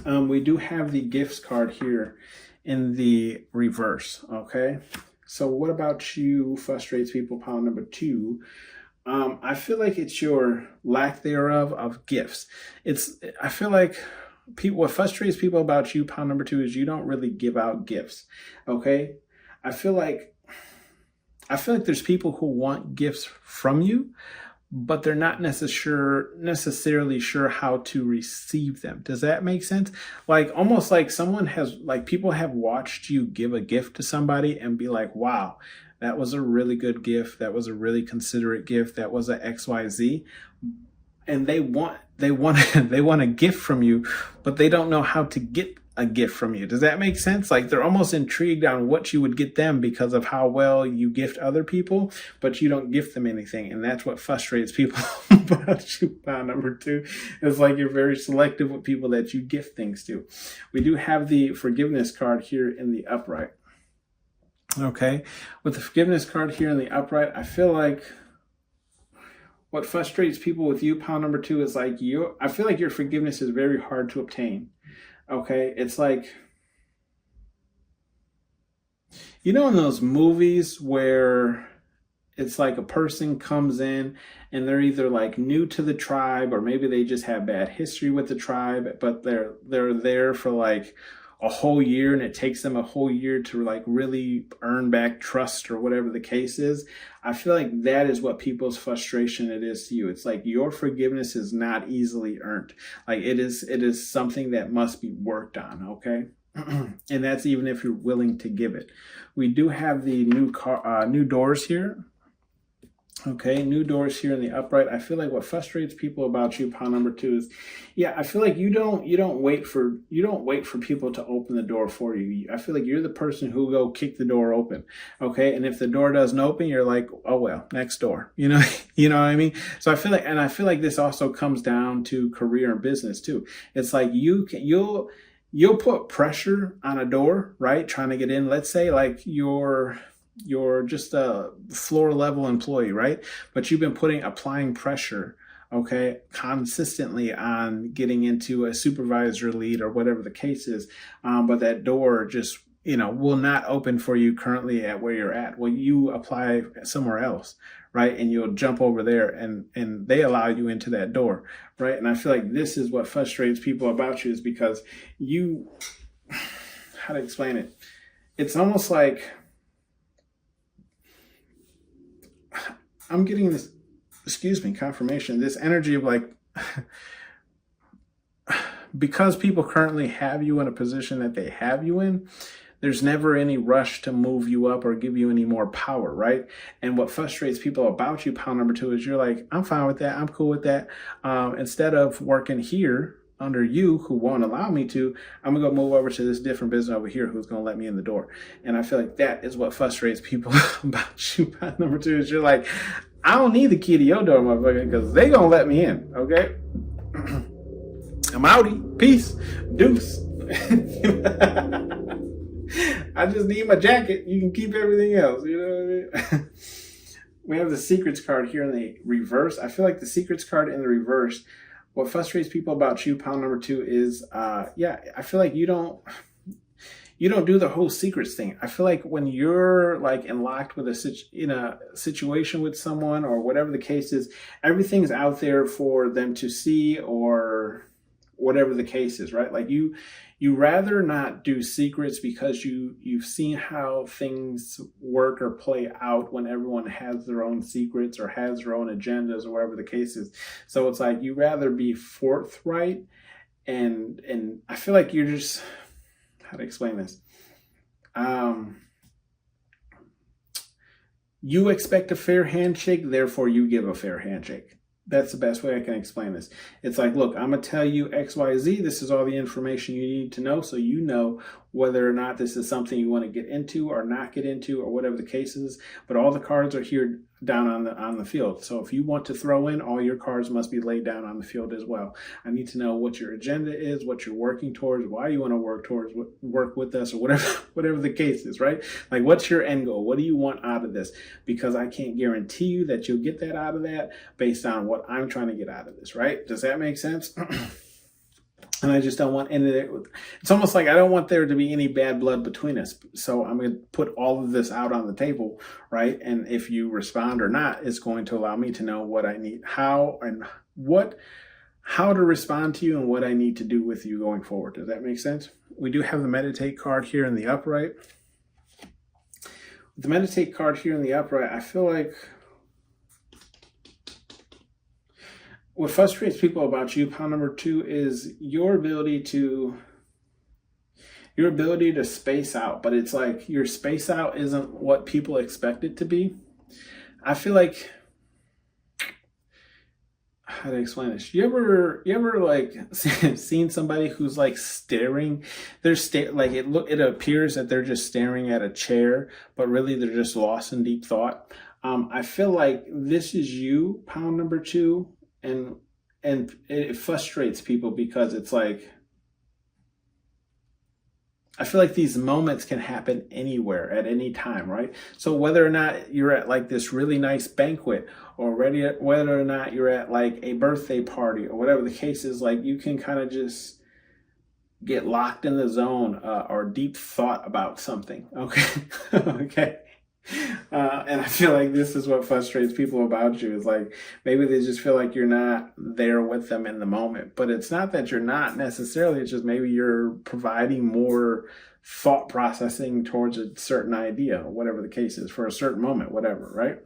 We do have the gifts card here in the reverse, okay? So what about you frustrates people, pile number 2? I feel like it's your lack thereof of gifts. I feel like what frustrates people about you, pile number 2, is you don't really give out gifts. Okay. I feel like there's people who want gifts from you, but they're not necessarily sure how to receive them. Does that make sense? Like almost like people have watched you give a gift to somebody and be like, wow, that was a really good gift. That was a really considerate gift. That was a XYZ. And they want a gift from you, but they don't know how to get a gift from you. Does that make sense? Like they're almost intrigued on what you would get them because of how well you gift other people, but you don't gift them anything. And that's what frustrates people about you. Pile number 2 is like you're very selective with people that you gift things to. We do have the forgiveness card here in the upright. Okay, with the forgiveness card here in the upright, I feel like what frustrates people with you, pile number 2, is like I feel like your forgiveness is very hard to obtain. Okay, it's like, you know, in those movies where it's like a person comes in and they're either like new to the tribe, or maybe they just have bad history with the tribe, but they're there for like a whole year, and it takes them a whole year to like really earn back trust or whatever the case is. I feel like that is what people's frustration it is to you. It's like your forgiveness is not easily earned. Like it is something that must be worked on, okay? And that's even if you're willing to give it. We do have the new doors here. Okay, new doors here in the upright. I feel like what frustrates people about you, pile number 2, is, yeah, I feel like you don't wait for people to open the door for you. I feel like you're the person who go kick the door open. Okay, and if the door doesn't open, you're like, oh well, next door. You know, you know what I mean? So I feel like this also comes down to career and business too. It's like you'll put pressure on a door, right? Trying to get in. Let's say like you're just a floor level employee, right? But you've been applying pressure, okay, consistently on getting into a supervisor lead or whatever the case is. But that door just, will not open for you currently at where you're at. Well, you apply somewhere else, right? And you'll jump over there and they allow you into that door, right? And I feel like this is what frustrates people about you, is because how to explain it? It's almost like, I'm getting this, confirmation, this energy of like, because people currently have you in a position that they have you in, there's never any rush to move you up or give you any more power, right? And what frustrates people about you, pile number 2, is you're like, I'm fine with that. I'm cool with that. Instead of working here under you, who won't allow me to, I'm gonna go move over to this different business over here who's gonna let me in the door. And I feel like that is what frustrates people about you. Number 2 is you're like, I don't need the key to your door, motherfucker, because they gonna let me in, okay? I'm outie. Peace. Deuce. I just need my jacket. You can keep everything else. You know what I mean? We have the secrets card here in the reverse. I feel like the secrets card in the reverse, what frustrates people about you, pile number 2, is, I feel like you don't you don't do the whole secrets thing. I feel like when you're like locked with in a situation with someone or whatever the case is, everything's out there for them to see or whatever the case is, right? Like you rather not do secrets because you've seen how things work or play out when everyone has their own secrets or has their own agendas or whatever the case is. So it's like you rather be forthright, and I feel like you're just, how to explain this? You expect a fair handshake, therefore you give a fair handshake. That's the best way I can explain this. It's like, look, I'm going to tell you X, Y, Z. This is all the information you need to know, so you know whether or not this is something you want to get into or not get into or whatever the case is. But all the cards are here down on the field. So if you want to throw in, all your cards must be laid down on the field as well. I need to know what your agenda is, what you're working towards, why you want to work with us, or whatever the case is, right? Like, what's your end goal? What do you want out of this? Because I can't guarantee you that you'll get that out of that based on what I'm trying to get out of this, right? Does that make sense? And I just don't want any of it. It's almost like I don't want there to be any bad blood between us. So I'm going to put all of this out on the table, right? And if you respond or not, it's going to allow me to know what I need, how to respond to you and what I need to do with you going forward. Does that make sense? We do have the meditate card here in the upright. With the meditate card here in the upright, I feel like what frustrates people about you, pile number 2, is your ability to space out, but it's like your space out isn't what people expect it to be. I feel like, how to explain this? You ever like seen somebody who's like staring? Like it appears that they're just staring at a chair, but really they're just lost in deep thought. I feel like this is you, pile number 2. And it frustrates people because it's like, I feel like these moments can happen anywhere at any time, right? So whether or not you're at like this really nice banquet, or whether or not you're at like a birthday party or whatever the case is, like you can kind of just get locked in the zone or deep thought about something. Okay. Okay. And I feel like this is what frustrates people about you, is like maybe they just feel like you're not there with them in the moment. But it's not that you're not necessarily, it's just maybe you're providing more thought processing towards a certain idea, or whatever the case is, for a certain moment, whatever, right?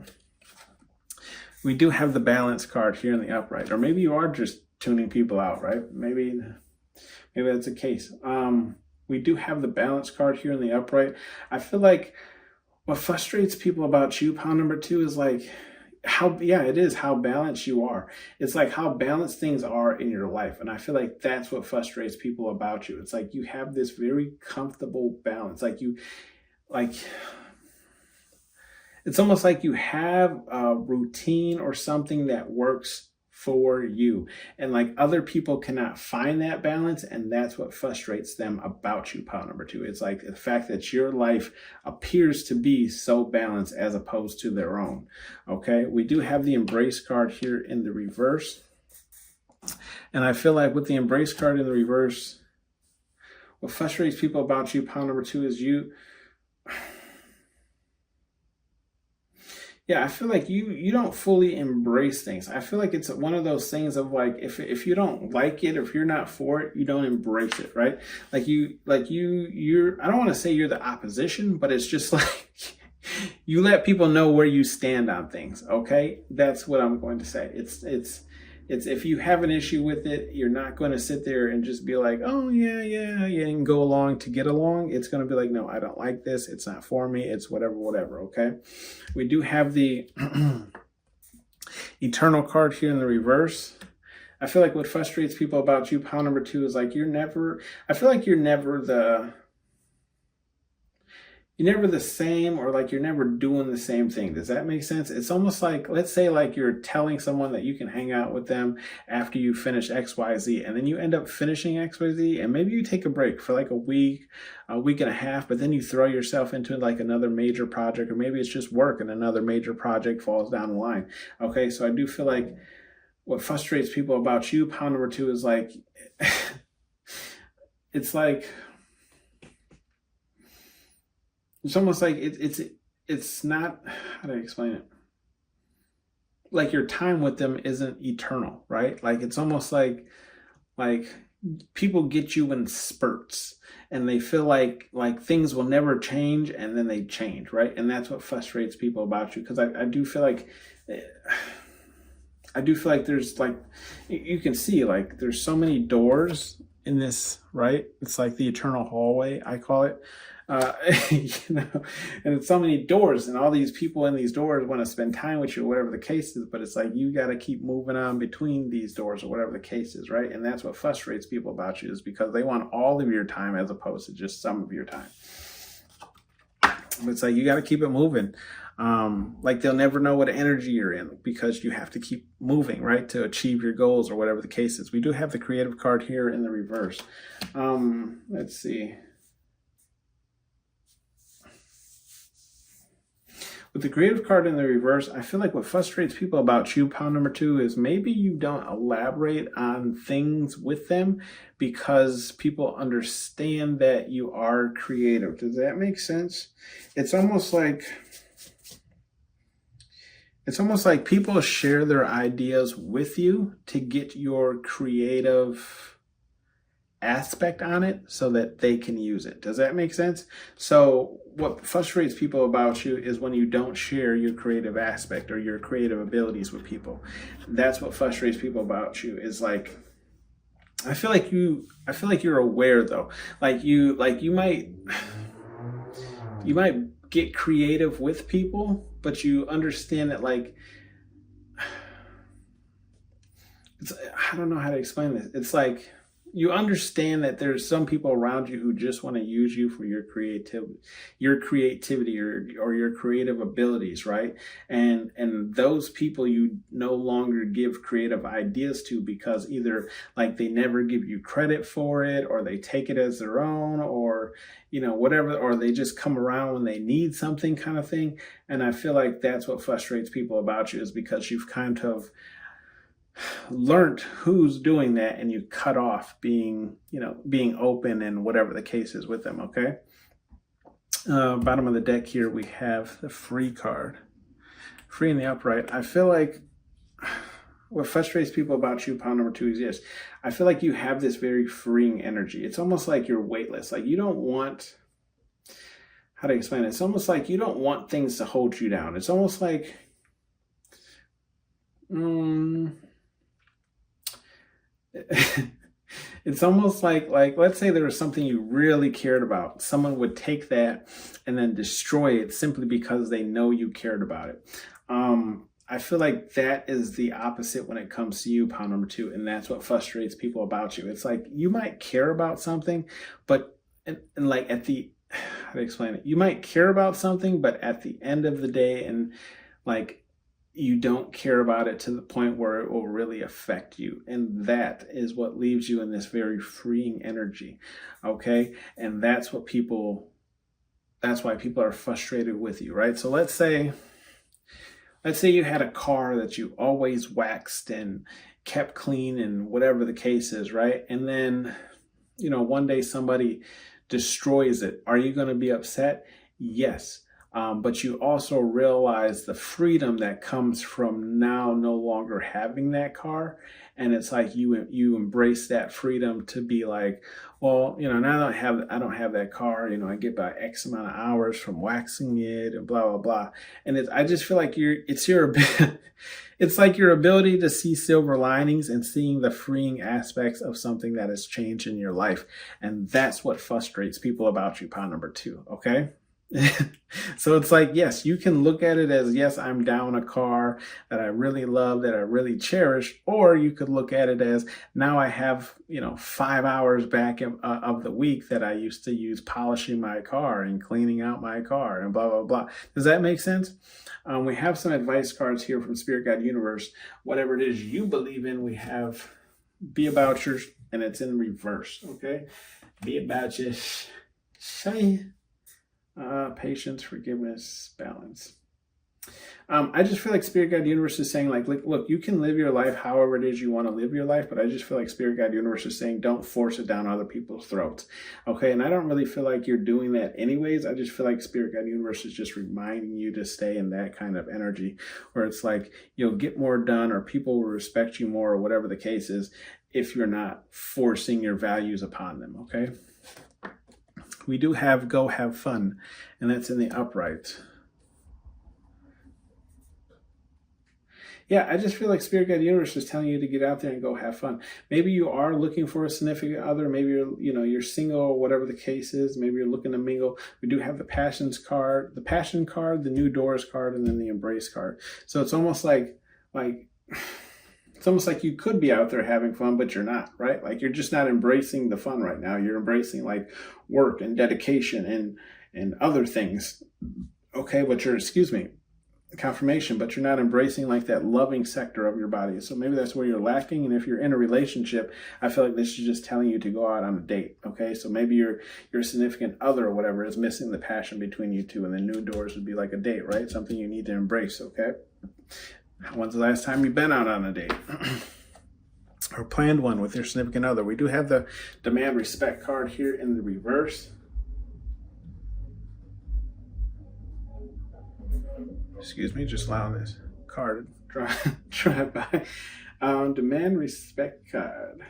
We do have the balance card here in the upright, or maybe you are just tuning people out, right? Maybe that's the case. We do have the balance card here in the upright. I feel like what frustrates people about you, pile number 2, is like how balanced you are. It's like how balanced things are in your life. And I feel like that's what frustrates people about you. It's like you have this very comfortable balance. It's almost like you have a routine or something that works for you, and like other people cannot find that balance, and that's what frustrates them about you, pile number 2. It's like the fact that your life appears to be so balanced as opposed to their own. Okay, we do have the embrace card here in the reverse, and I feel like with the embrace card in the reverse, what frustrates people about you, pile number 2, is yeah, I feel like you don't fully embrace things. I feel like it's one of those things of like, if you don't like it, if you're not for it, you don't embrace it, right? You're I don't want to say you're the opposition, but it's just like you let people know where you stand on things, okay? That's what I'm going to say. It's if you have an issue with it, you're not going to sit there and just be like, oh yeah, and go along to get along. It's going to be like, no, I don't like this. It's not for me. It's whatever. Okay. We do have the eternal card here in the reverse. I feel like what frustrates people about you, pile number 2, is like I feel like you're never the same, or like you're never doing the same thing. Does that make sense? It's almost like, let's say like you're telling someone that you can hang out with them after you finish XYZ, and then you end up finishing XYZ, and maybe you take a break for like a week and a half, but then you throw yourself into like another major project, or maybe it's just work and another major project falls down the line. Okay, so I do feel like what frustrates people about you, pile number 2, is like, it's like, It's almost like it's not, how do I explain it? Like your time with them isn't eternal, right? Like it's almost like people get you in spurts and they feel like things will never change and then they change, right? And that's what frustrates people about you, because I do feel like there's like, you can see like there's so many doors in this, right? It's like the eternal hallway, I call it. uh you know, and it's so many doors, and all these people in these doors want to spend time with you or whatever the case is, but it's like you got to keep moving on between these doors or whatever the case is, right? And that's what frustrates people about you, is because they want all of your time as opposed to just some of your time. It's like you got to keep it moving. Like they'll never know what energy you're in because you have to keep moving, right, to achieve your goals or whatever the case is. We do have the creative card here in the reverse. Let's see. With the creative card in the reverse, I feel like what frustrates people about you, pound number 2, is maybe you don't elaborate on things with them because people understand that you are creative. Does that make sense? It's almost like people share their ideas with you to get your creative aspect on it so that they can use it. Does that make sense? So what frustrates people about you is when you don't share your creative aspect or your creative abilities with people. That's what frustrates people about you, is like, I feel like you're aware though. Like you might get creative with people, but you understand that like, I don't know how to explain this. It's like you understand that there's some people around you who just want to use you for your creativity or your creative abilities, right? And those people you no longer give creative ideas to because either like they never give you credit for it, or they take it as their own, or whatever, or they just come around when they need something, kind of thing. And I feel like that's what frustrates people about you, is because you've kind of learned who's doing that, and you cut off being open and whatever the case is with them. Okay. Bottom of the deck here, we have the free card, free in the upright. I feel like what frustrates people about you, pound number 2, is yes, I feel like you have this very freeing energy. It's almost like you're weightless. Like you don't want, how to explain it? It's almost like you don't want things to hold you down. It's almost like, it's almost like let's say there was something you really cared about. Someone would take that and then destroy it simply because they know you cared about it. I feel like that is the opposite when it comes to you, pound number 2, and that's what frustrates people about you. It's like you might care about something, but and like at the, how to explain it? You might care about something, but at the end of the day, and like, you don't care about it to the point where it will really affect you. And that is what leaves you in this very freeing energy. Okay. And that's why people are frustrated with you, right? So let's say you had a car that you always waxed and kept clean and whatever the case is, right? And then, one day somebody destroys it. Are you going to be upset? Yes. But you also realize the freedom that comes from now no longer having that car. And it's like you embrace that freedom to be like, well, now I don't have that car. I get by X amount of hours from waxing it and blah, blah, blah. And I just feel like it's like your ability to see silver linings and seeing the freeing aspects of something that has changed in your life. And that's what frustrates people about you, pound number 2. Okay. So it's like, yes, you can look at it as, yes, I'm down a car that I really love, that I really cherish, or you could look at it as, now I have 5 hours back of the week that I used to use polishing my car and cleaning out my car and blah, blah, blah. Does that make sense? We have some advice cards here from Spirit Guide Universe. Whatever it is you believe in, we have be about yours, and it's in reverse. Okay, be about your patience, forgiveness, balance. I just feel like Spirit Guide Universe is saying, like, look, you can live your life however it is you want to live your life, but I just feel like Spirit Guide Universe is saying, don't force it down other people's throats. Okay, and I don't really feel like you're doing that anyways. I just feel like Spirit Guide Universe is just reminding you to stay in that kind of energy where it's like you'll get more done or people will respect you more or whatever the case is if you're not forcing your values upon them, okay? We do have Go Have Fun, and that's in the upright. Yeah, I just feel like Spirit Guide Universe is telling you to get out there and go have fun. Maybe you are looking for a significant other. Maybe you're single or whatever the case is. Maybe you're looking to mingle. We do have the passion card, the new doors card, and then the embrace card. So it's almost like it's almost like you could be out there having fun, but you're not, right? Like you're just not embracing the fun right now. You're embracing like work and dedication and other things. Okay, but excuse me, confirmation, but you're not embracing like that loving sector of your body. So maybe that's where you're lacking. And if you're in a relationship, I feel like this is just telling you to go out on a date. Okay, so maybe your significant other or whatever is missing the passion between you two, and the new doors would be like a date, right? Something you need to embrace. Okay, when's the last time you've been out on a date? Or planned one with your significant other? We do have the demand respect card here in the reverse. Excuse me, just allowing this card to drive by. Demand respect card.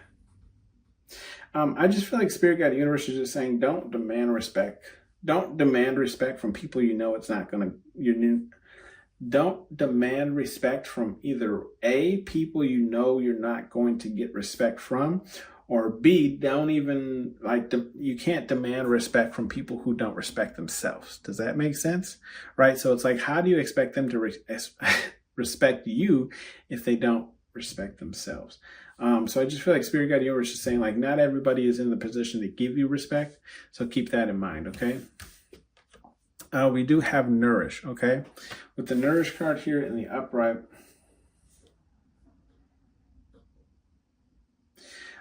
I just feel like Spirit Guide Universe is just saying, don't demand respect. Don't demand respect from people you know it's not going to. Don't demand respect from either A, people you know you're not going to get respect from, or B, don't even you can't demand respect from people who don't respect themselves. Does that make sense? Right? So it's like, how do you expect them to respect you if they don't respect themselves? So I just feel like Spirit Guide Universe is saying, like, not everybody is in the position to give you respect. So keep that in mind, okay? We do have Nourish, okay? With the Nourish card here in the upright,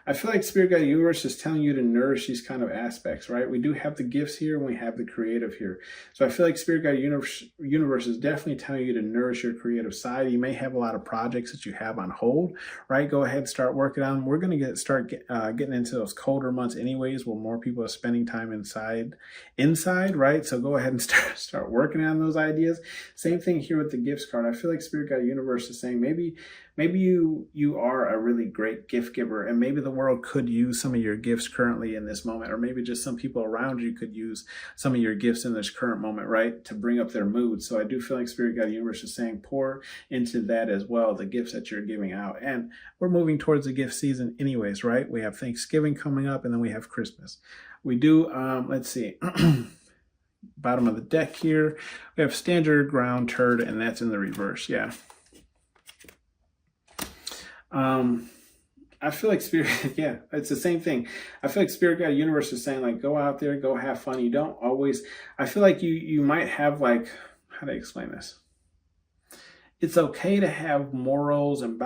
I feel like Spirit Guide Universe is telling you to nourish these kind of aspects, right? We do have the gifts here and we have the creative here. So I feel like Spirit Guide Universe is definitely telling you to nourish your creative side. You may have a lot of projects that you have on hold, right? Go ahead and start working on them. We're going to start getting into those colder months anyways, where more people are spending time inside, right? So go ahead and start working on those ideas. Same thing here with the gifts card. I feel like Spirit Guide Universe is saying maybe you are a really great gift giver, and maybe the world could use some of your gifts currently in this moment, or maybe just some people around you could use some of your gifts in this current moment, right, to bring up their mood. So I do feel like Spirit Guide Universe is saying pour into that as well, the gifts that you're giving out. And we're moving towards the gift season anyways, right? We have Thanksgiving coming up, and then we have Christmas. We do, let's see, bottom of the deck here, we have Stand Your Ground Turd, and that's in the reverse, yeah. I feel like yeah, it's the same thing. I feel like Spirit Guide Universe is saying, like, go out there, go have fun. You don't always, I feel like you might have, like, how do I explain this? It's okay to have morals and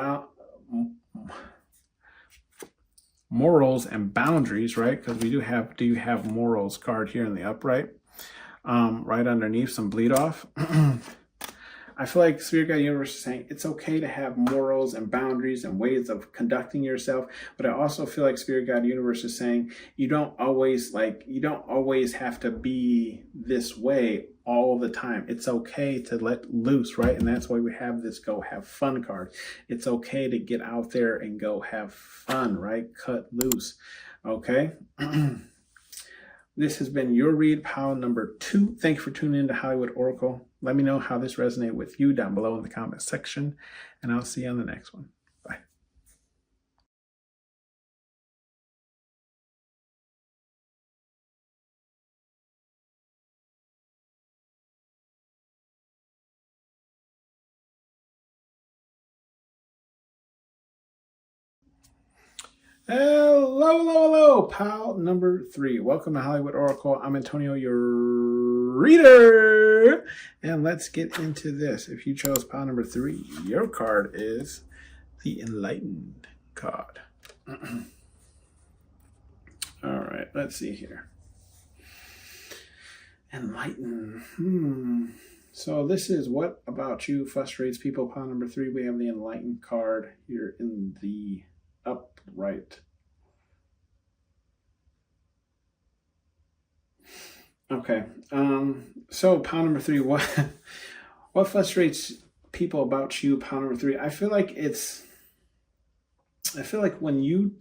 boundaries, right? Because we do have morals card here in the upright, right underneath some bleed off. I feel like Spirit Guide Universe is saying it's okay to have morals and boundaries and ways of conducting yourself, but I also feel like Spirit Guide Universe is saying you don't always have to be this way all the time. It's okay to let loose, right? And that's why we have this Go Have Fun card. It's okay to get out there and go have fun, right? Cut loose, okay? This has been your read, pile number 2. Thank you for tuning in to Hollywood Oracle. Let me know how this resonated with you down below in the comment section, and I'll see you on the next one. Bye. Hello, pile number 3. Welcome to Hollywood Oracle. I'm Antonio, your reader. And let's get into this. If you chose pile number 3, your card is the Enlightened card. All right, let's see here. Enlighten. So this is what about you frustrates people. Pile number 3. We have the enlightened card here in the upright. Okay. So pile number 3. What frustrates people about you? Pile number 3. I feel like when you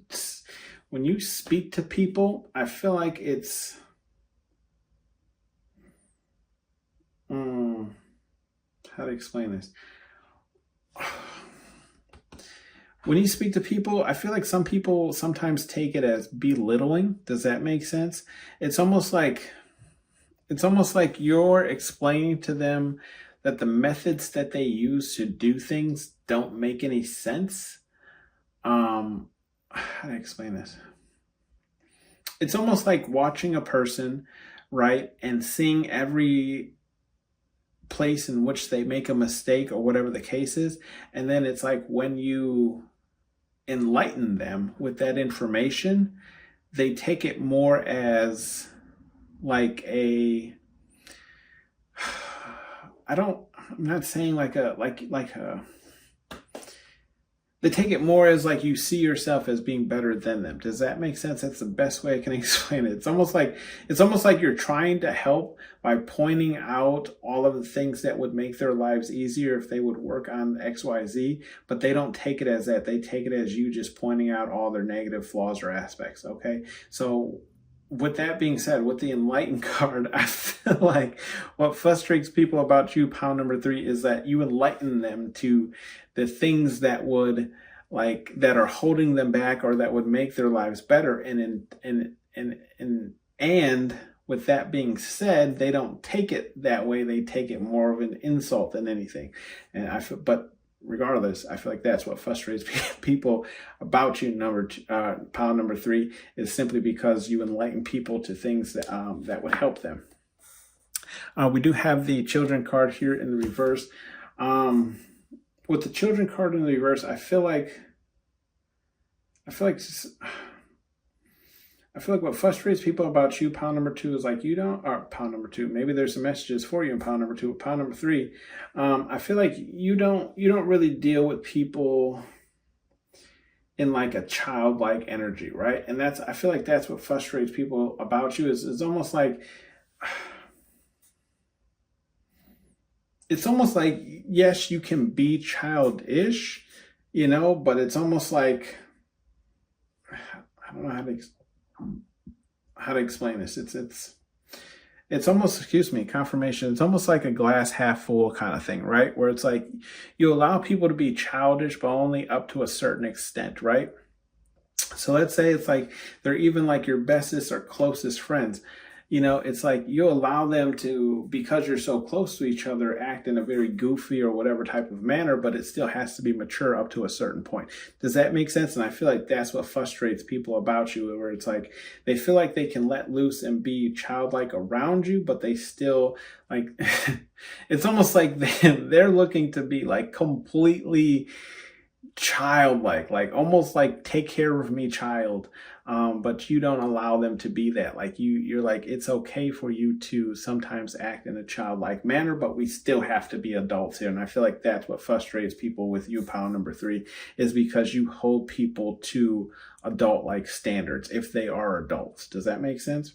speak to people, I feel like it's how to explain this. When you speak to people, I feel like some people sometimes take it as belittling. Does that make sense? It's almost like you're explaining to them that the methods that they use to do things don't make any sense. How to explain this? It's almost like watching a person, right, and seeing every place in which they make a mistake or whatever the case is. And then it's like when you enlighten them with that information, they take it more as like I'm not saying they take it more as like you see yourself as being better than them. Does that make sense? That's the best way I can explain it. It's almost like you're trying to help by pointing out all of the things that would make their lives easier if they would work on XYZ, but they don't take it as that. They take it as you just pointing out all their negative flaws or aspects. Okay. So with that being said, with the enlightened card, I feel like what frustrates people about you, pile number 3, is that you enlighten them to the things that would that are holding them back or that would make their lives better. And with that being said, they don't take it that way. They take it more of an insult than anything. But regardless, I feel like that's what frustrates people about you. Pile number 3 is simply because you enlighten people to things that would help them. We do have the children card here in the reverse. With the children card in the reverse, I feel like what frustrates people about you, pile number 2, is like you don't, or pile number 2, maybe there's some messages for you in pile number 2. Pile number 3, I feel like you don't really deal with people in like a childlike energy, right? And I feel like that's what frustrates people about you. Is almost like, it's almost like, yes, you can be childish, but it's almost like, I don't know how to explain this. It's almost, excuse me, confirmation. It's almost like a glass half full kind of thing, right? Where it's like you allow people to be childish, but only up to a certain extent, right? So let's say it's like they're even like your bestest or closest friends. It's like you allow them to, because you're so close to each other, act in a very goofy or whatever type of manner, but it still has to be mature up to a certain point. Does that make sense? And I feel like that's what frustrates people about you, where it's like they feel like they can let loose and be childlike around you, but they still like, it's almost like they're looking to be like completely childlike, like almost like take care of me, child. But you don't allow them to be that. Like you're like, it's okay for you to sometimes act in a childlike manner, but we still have to be adults here. And I feel like that's what frustrates people with you, pile number 3, is because you hold people to adult-like standards if they are adults. Does that make sense?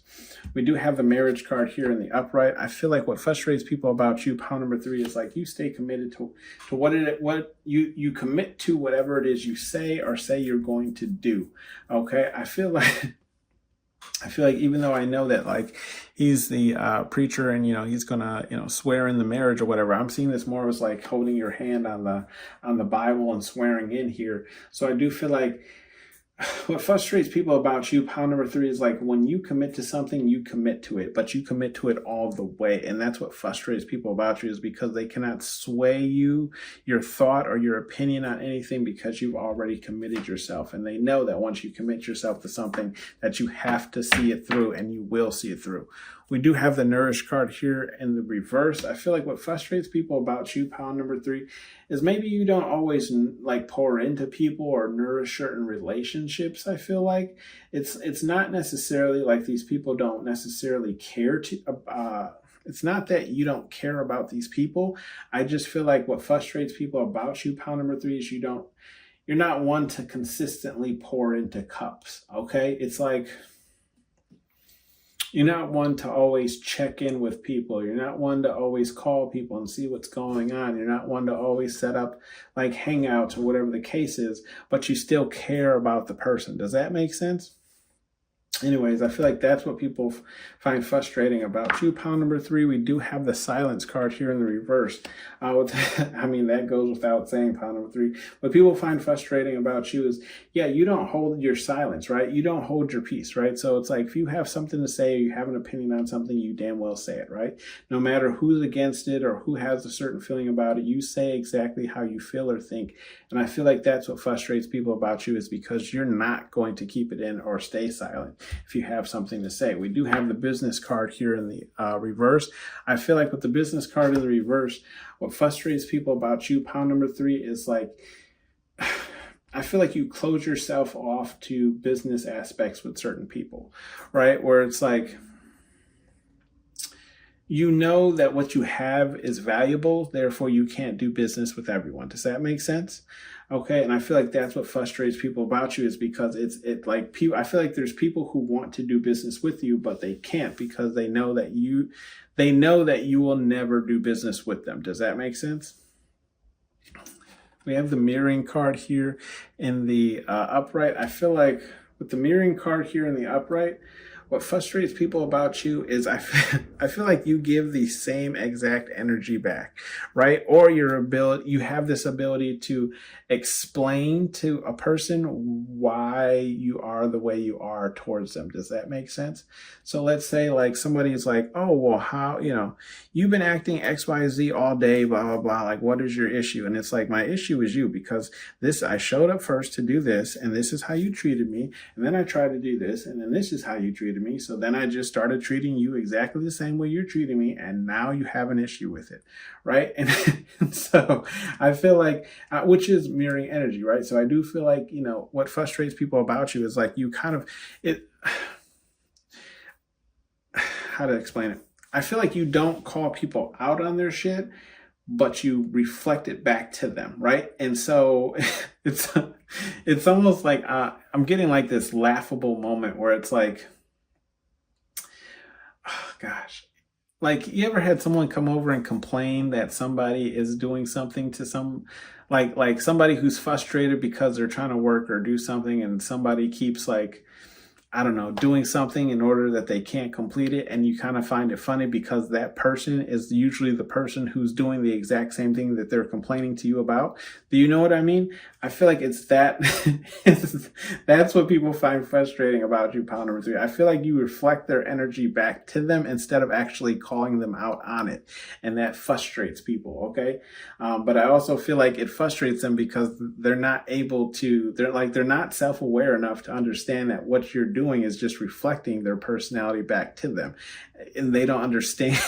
We do have the marriage card here in the upright. I feel like what frustrates people about you, pile number 3, is like you stay committed to what you commit to whatever it is you say you're going to do. Okay, I feel like even though I know that like he's the preacher and he's gonna swear in the marriage or whatever, I'm seeing this more as like holding your hand on the Bible and swearing in here. So I do feel like what frustrates people about you, pile number 3, is like when you commit to something, you commit to it, but you commit to it all the way. And that's what frustrates people about you, is because they cannot sway your thought or your opinion on anything, because you've already committed yourself. And they know that once you commit yourself to something, that you have to see it through, and you will see it through. We do have the nourish card here in the reverse. I feel like what frustrates people about you, pile number 3, is maybe you don't always like pour into people or nourish certain relationships. I feel like it's not necessarily like these people don't necessarily care it's not that you don't care about these people. I just feel like what frustrates people about you, pound number three, is you're not one to consistently pour into cups. Okay. It's like, you're not one to always check in with people. You're not one to always call people and see what's going on. You're not one to always set up like hangouts or whatever the case is, but you still care about the person. Does that make sense? Anyways, I feel like that's what people find frustrating about you. Pound number three, we do have the silence card here in the reverse. I mean, that goes without saying, pound number three. What people find frustrating about you is, yeah, you don't hold your silence, right? You don't hold your peace, right? So it's like, if you have something to say, or you have an opinion on something, you damn well say it, right? No matter who's against it or who has a certain feeling about it, you say exactly how you feel or think. And I feel like that's what frustrates people about you, is because you're not going to keep it in or stay silent if you have something to say. We do have the business card here in the reverse. I feel like with the business card in the reverse, what frustrates people about you, pound number three, is like, I feel like you close yourself off to business aspects with certain people, right? Where it's like, you know that what you have is valuable, therefore you can't do business with everyone. Does that make sense? Okay, and I feel like that's what frustrates people about you, is because it like people. I feel like there's people who want to do business with you, but they can't because they know that you will never do business with them. Does that make sense? We have the mirroring card here in the upright. I feel like with the mirroring card here in the upright, what frustrates people about you is I feel like you give the same exact energy back, right? Or you have this ability to explain to a person why you are the way you are towards them. Does that make sense? So let's say like somebody's like, oh, well, how, you've been acting XYZ all day, blah, blah, blah. Like, what is your issue? And it's like, my issue is you, because I showed up first to do this, and this is how you treated me. And then I tried to do this, and then this is how you treated me. So then I just started treating you exactly the same way you're treating me. And now you have an issue with it. Right. And so I feel like, which is mirroring energy, right? So I do feel like, what frustrates people about you is like, you kind of, how to explain it? I feel like you don't call people out on their shit, but you reflect it back to them, right? And so it's almost like I'm getting like this laughable moment where it's like, oh, gosh, like, you ever had someone come over and complain that somebody is doing something to like somebody who's frustrated because they're trying to work or do something, and somebody keeps like, I don't know, doing something in order that they can't complete it. And you kind of find it funny because that person is usually the person who's doing the exact same thing that they're complaining to you about. Do you know what I mean? I feel like it's that, that's what people find frustrating about you, pound number three. I feel like you reflect their energy back to them instead of actually calling them out on it. And that frustrates people, okay? But I also feel like it frustrates them because they're not they're not self-aware enough to understand that what you're doing is just reflecting their personality back to them, and they don't understand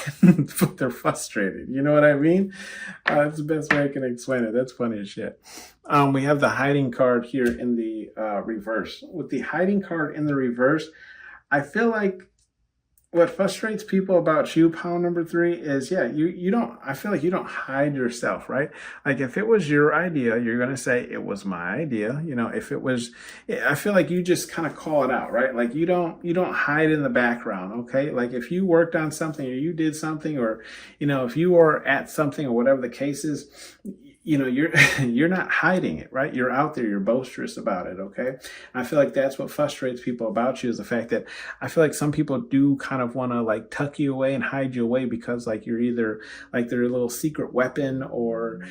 but they're frustrated. You know what I mean? That's the best way I can explain it. That's funny as shit. We have the hiding card here in the reverse. With the hiding card in the reverse, I feel like what frustrates people about you, pound number three, is, I feel like you don't hide yourself, right? Like, if it was your idea, you're going to say it was my idea. If it was, I feel like you just kind of call it out, right? Like, you don't hide in the background. Okay. Like, if you worked on something or you did something, or, if you were at something or whatever the case is, you're not hiding it, right? You're out there, you're boisterous about it, okay? And I feel like that's what frustrates people about you, is the fact that I feel like some people do kind of want to like tuck you away and hide you away because like you're either like their little secret weapon, or,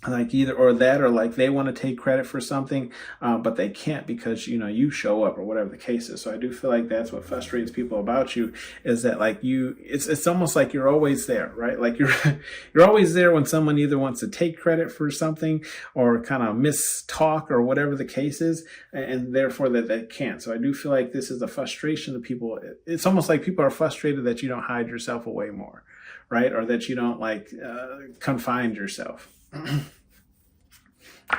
like either or that, or like they want to take credit for something, but they can't because, you show up, or whatever the case is. So I do feel like that's what frustrates people about you, is that like it's almost like you're always there, right? Like you're always there when someone either wants to take credit for something or kind of mistalk or whatever the case is, and therefore that they can't. So I do feel like this is a frustration of people. It's almost like people are frustrated that you don't hide yourself away more, right? Or that you don't like confine yourself.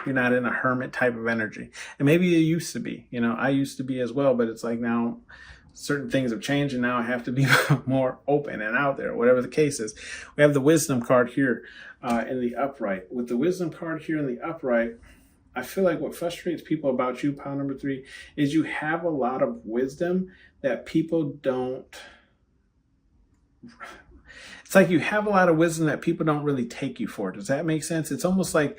You're not in a hermit type of energy. And maybe you used to be, I used to be as well, but it's like now certain things have changed and now I have to be more open and out there, whatever the case is. We have the wisdom card here in the upright. With the wisdom card here in the upright, I feel like what frustrates people about you, pile number 3, is you have a lot of wisdom that people don't. It's like you have a lot of wisdom that people don't really take you for. Does that make sense? It's almost like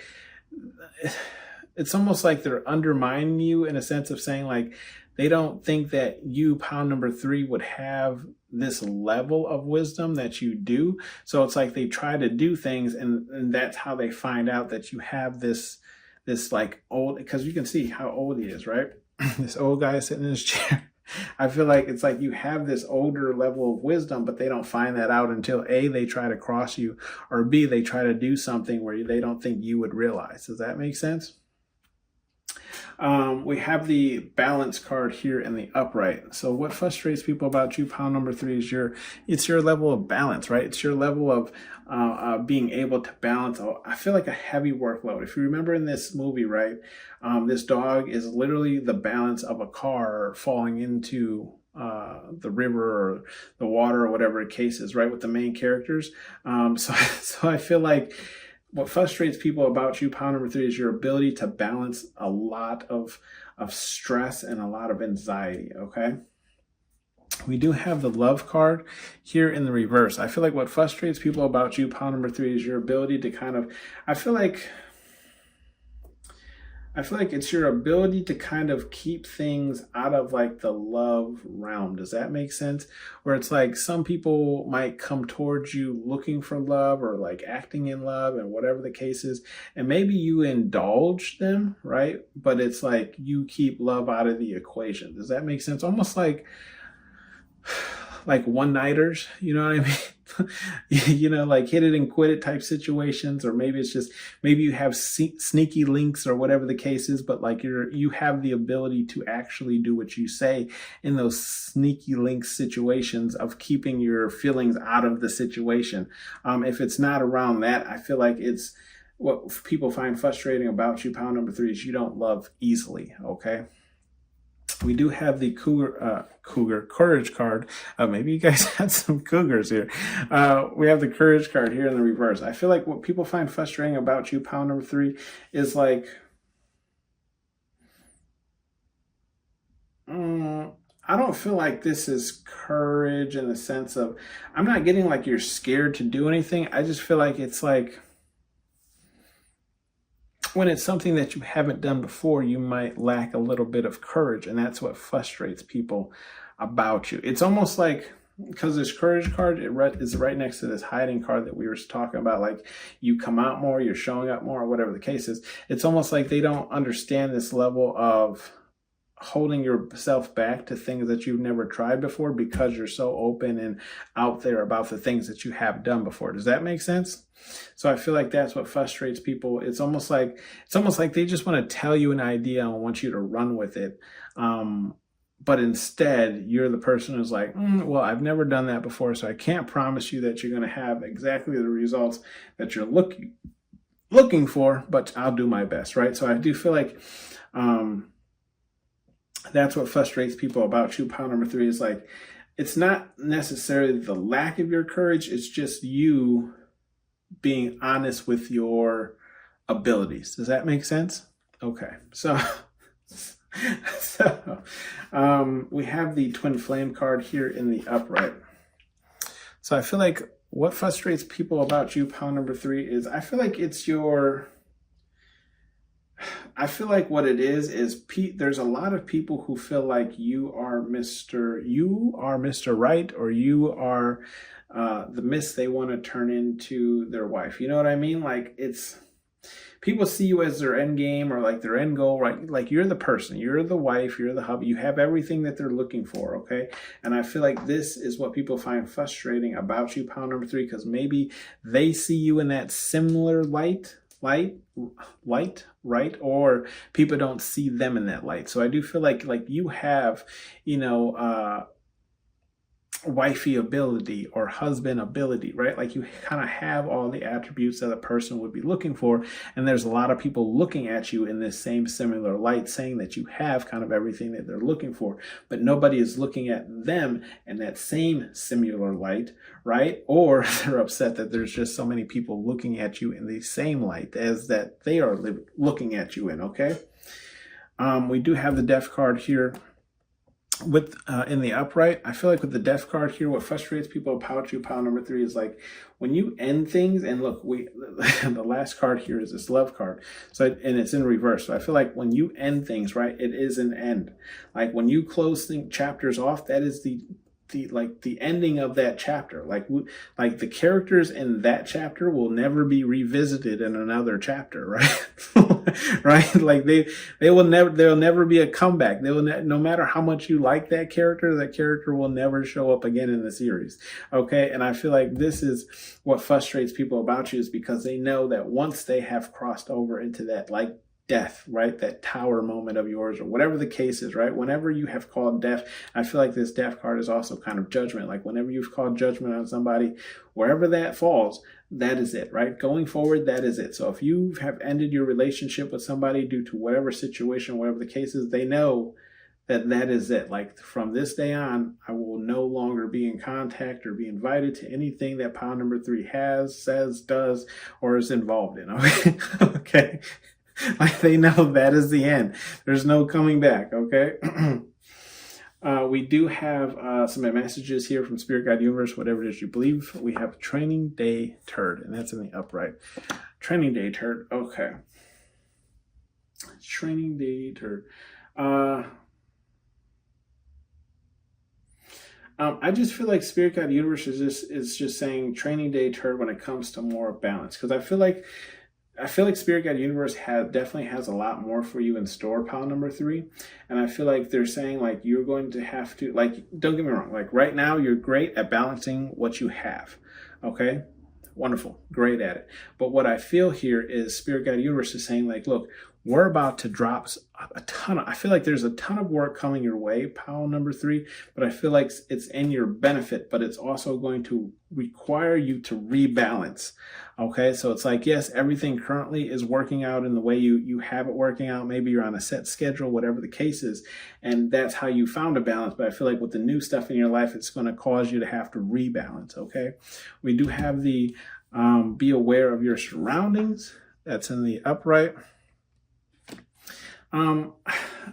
they're undermining you in a sense of saying like they don't think that you, pound number 3, would have this level of wisdom that you do. So it's like they try to do things and that's how they find out that you have this like old, because you can see how old he is, right? This old guy sitting in his chair. I feel like it's like you have this older level of wisdom, but they don't find that out until A, they try to cross you, or B, they try to do something where they don't think you would realize. Does that make sense? We have the balance card here in the upright. So what frustrates people about you, pound number 3, is it's your level of balance, right? It's your level of being able to balance. I feel like a heavy workload. If you remember in this movie, right, this dog is literally the balance of a car falling into the river or the water or whatever the case is, right, with the main characters. So I feel like what frustrates people about you, pound number 3, is your ability to balance a lot of stress and a lot of anxiety, okay? We do have the love card here in the reverse. I feel like what frustrates people about you, pound number 3, is your ability to kind of, I feel like it's your ability to kind of keep things out of like the love realm. Does that make sense? Where it's like some people might come towards you looking for love or like acting in love and whatever the case is. And maybe you indulge them, right? But it's like you keep love out of the equation. Does that make sense? Almost like one-nighters, you know what I mean? You know, like hit it and quit it type situations, or maybe it's just, maybe you have sneaky links or whatever the case is, but like you have the ability to actually do what you say in those sneaky links situations of keeping your feelings out of the situation. If it's not around that, I feel like it's what people find frustrating about you, pound number 3, is you don't love easily, okay? We do have the courage card. Maybe you guys had some cougars here. We have the courage card here in the reverse. I feel like what people find frustrating about you, pound number 3, is like, I don't feel like this is courage in the sense of, I'm not getting like you're scared to do anything. I just feel like it's like, when it's something that you haven't done before, you might lack a little bit of courage. And that's what frustrates people about you. It's almost like, because this courage card is right next to this hiding card that we were talking about, like you come out more, you're showing up more, or whatever the case is. It's almost like they don't understand this level of holding yourself back to things that you've never tried before because you're so open and out there about the things that you have done before. Does that make sense? So I feel like that's what frustrates people. It's almost like they just want to tell you an idea and want you to run with it. But instead, you're the person who's like, well, I've never done that before, so I can't promise you that you're going to have exactly the results that you're looking for, but I'll do my best, right? So I do feel like that's what frustrates people about you, pound number 3, is like, it's not necessarily the lack of your courage, it's just you being honest with your abilities. Does that make sense? Okay, so we have the twin flame card here in the upright. So I feel like what frustrates people about you, pound number 3, is I feel like what it is there's a lot of people who feel like you are Mr. Right, or you are the miss they want to turn into their wife. You know what I mean? Like, it's, people see you as their end game or like their end goal, right? Like, you're the person, you're the wife, you're the hubby, you have everything that they're looking for, okay? And I feel like this is what people find frustrating about you, pound number 3, because maybe they see you in that similar light, right? Or people don't see them in that light. So I do feel like you have, wifey ability or husband ability, right? Like you kind of have all the attributes that a person would be looking for. And there's a lot of people looking at you in this same similar light, saying that you have kind of everything that they're looking for, but nobody is looking at them in that same similar light, right? Or they're upset that there's just so many people looking at you in the same light as that they are looking at you in, okay? We do have the Death card here with in the upright. I feel like with the Death card here, what frustrates people about you, pile number 3, is like when you end things. And look, the last card here is this Love card, so and it's in reverse. So I feel like when you end things, right, it is an end. Like when you close chapters off, that is the ending of that chapter. Like the characters in that chapter will never be revisited in another chapter, right? Right? Like they'll never be a comeback. No matter how much you like that character will never show up again in the series. Okay? And I feel like this is what frustrates people about you, is because they know that once they have crossed over into that death, right? That tower moment of yours, or whatever the case is, right? Whenever you have called death, I feel like this Death card is also kind of judgment. Like whenever you've called judgment on somebody, wherever that falls, that is it, right? Going forward, that is it. So if you have ended your relationship with somebody due to whatever situation, whatever the case is, they know that is it. Like from this day on, I will no longer be in contact or be invited to anything that pile number 3 has, says, does, or is involved in. Okay. Okay. Like they know that is the end. There's no coming back, okay? We do have some messages here from Spirit Guide Universe, whatever it is you believe. We have Training Day Turd, and that's in the upright. Training Day Turd, okay. Training Day Turd. I just feel like Spirit Guide Universe is just saying Training Day Turd when it comes to more balance, because I feel like Spirit Guide Universe definitely has a lot more for you in store, pile number 3. And I feel like they're saying like you're going to have to, like, don't get me wrong, like right now you're great at balancing what you have. Okay? Wonderful. Great at it. But what I feel here is Spirit Guide Universe is saying like, look, we're about to drop I feel like there's a ton of work coming your way, pile number 3, but I feel like it's in your benefit, but it's also going to require you to rebalance. Okay, so it's like, yes, everything currently is working out in the way you have it working out. Maybe you're on a set schedule, whatever the case is, and that's how you found a balance. But I feel like with the new stuff in your life, it's going to cause you to have to rebalance. Okay, we do have the be aware of your surroundings. That's in the upright.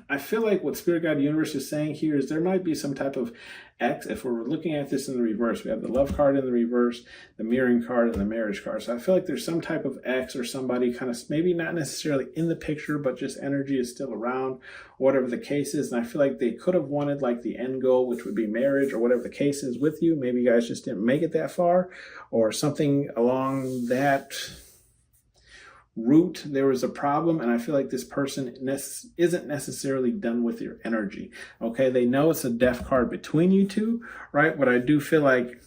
I feel like what Spirit Guide Universe is saying here is there might be some type of X. If we're looking at this in the reverse, we have the Love card in the reverse, the Mirroring card, and the Marriage card. So I feel like there's some type of X or somebody kind of maybe not necessarily in the picture, but just energy is still around, whatever the case is. And I feel like they could have wanted like the end goal, which would be marriage or whatever the case is with you. Maybe you guys just didn't make it that far, or something along that root, there was a problem, and I feel like this person isn't necessarily done with your energy. Okay, they know it's a Death card between you two, right? But I do feel like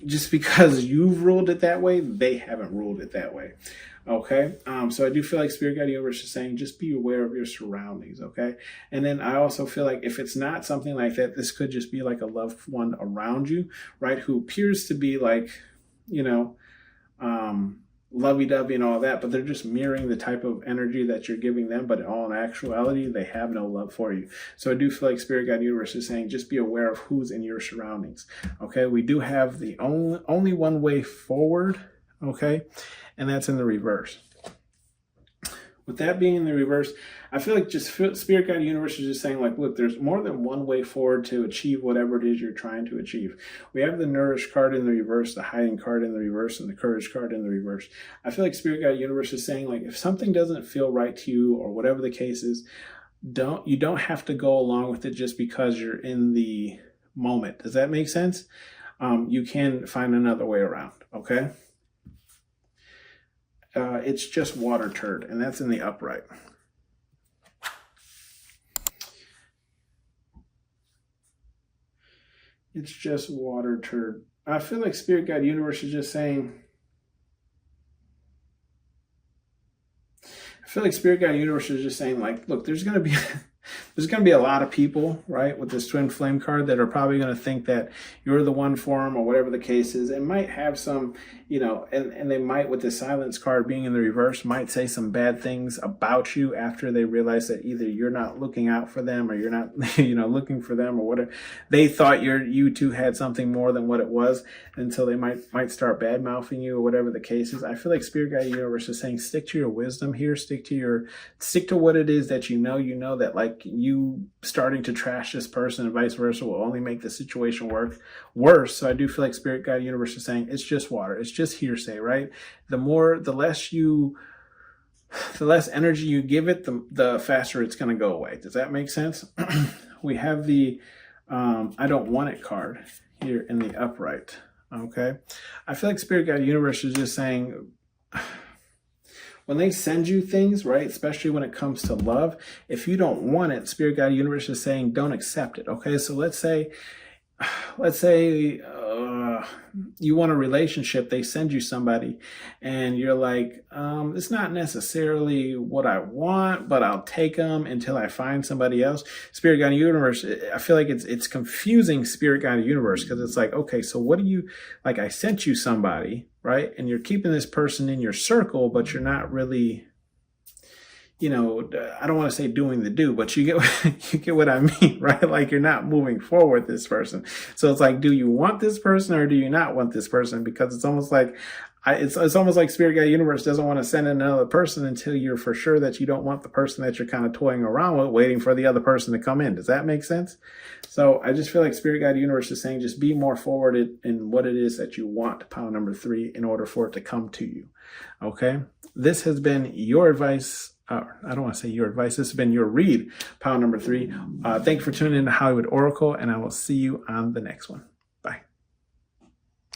just because you've ruled it that way, they haven't ruled it that way. Okay, so I do feel like Spirit Guide Universe is saying just be aware of your surroundings. Okay, and then I also feel like if it's not something like that, this could just be like a loved one around you, right, who appears to be like, you know, lovey-dovey and all that, but they're just mirroring the type of energy that you're giving them, but in all actuality, they have no love for you. So I do feel like Spirit Guide Universe is saying just be aware of who's in your surroundings. Okay, we do have the only one way forward, okay, and that's in the reverse. With that being in the reverse, I feel like just Spirit Guide Universe is just saying like, look, there's more than one way forward to achieve whatever it is you're trying to achieve. We have the Nourish card in the reverse, the Hiding card in the reverse, and the Courage card in the reverse. I feel like Spirit Guide Universe is saying like, if something doesn't feel right to you or whatever the case is, you don't have to go along with it just because you're in the moment. Does that make sense? You can find another way around, okay? It's just Water Turd, and that's in the upright. It's just Water Turd. I feel like Spirit Guide Universe is just saying, like, look, there's going to be there's going to be a lot of people, right, with this twin flame card that are probably going to think that you're the one for them or whatever the case is. It might have some, and they might, with the silence card being in the reverse, might say some bad things about you after they realize that either you're not looking out for them or you're not, looking for them or whatever. They thought you two had something more than what it was, until they might start bad mouthing you or whatever the case is. I feel like Spirit Guide Universe is saying, stick to your wisdom here, stick to what it is that you know that, like, you starting to trash this person and vice versa will only make the situation worse. So I do feel like Spirit Guide Universe is saying it's just water, it's just hearsay, right? The less energy you give it, the faster it's going to go away. Does that make sense? We have the I don't want it card here in the upright. Okay, I feel like Spirit Guide Universe is just saying, when they send you things, right, especially when it comes to love, if you don't want it, Spirit Guide Universe is saying don't accept it. Okay, so let's say you want a relationship, they send you somebody and you're like, it's not necessarily what I want, but I'll take them until I find somebody else. Spirit Guide Universe, I feel like it's confusing Spirit Guide Universe, because it's like, okay, so what do you, like, I sent you somebody, right, and you're keeping this person in your circle, but you're not really, I don't want to say doing the do, but you get what I mean, right? Like, you're not moving forward this person. So it's like, do you want this person or do you not want this person? Because it's almost like, it's almost like Spirit Guide Universe doesn't want to send in another person until you're for sure that you don't want the person that you're kind of toying around with, waiting for the other person to come in. Does that make sense? So I just feel like Spirit Guide Universe is saying, just be more forward in what it is that you want, pile number 3, in order for it to come to you. Okay. This has been your advice. I don't want to say your advice. This has been your read, pile number 3. Thank you for tuning in to Hollywood Oracle, and I will see you on the next one.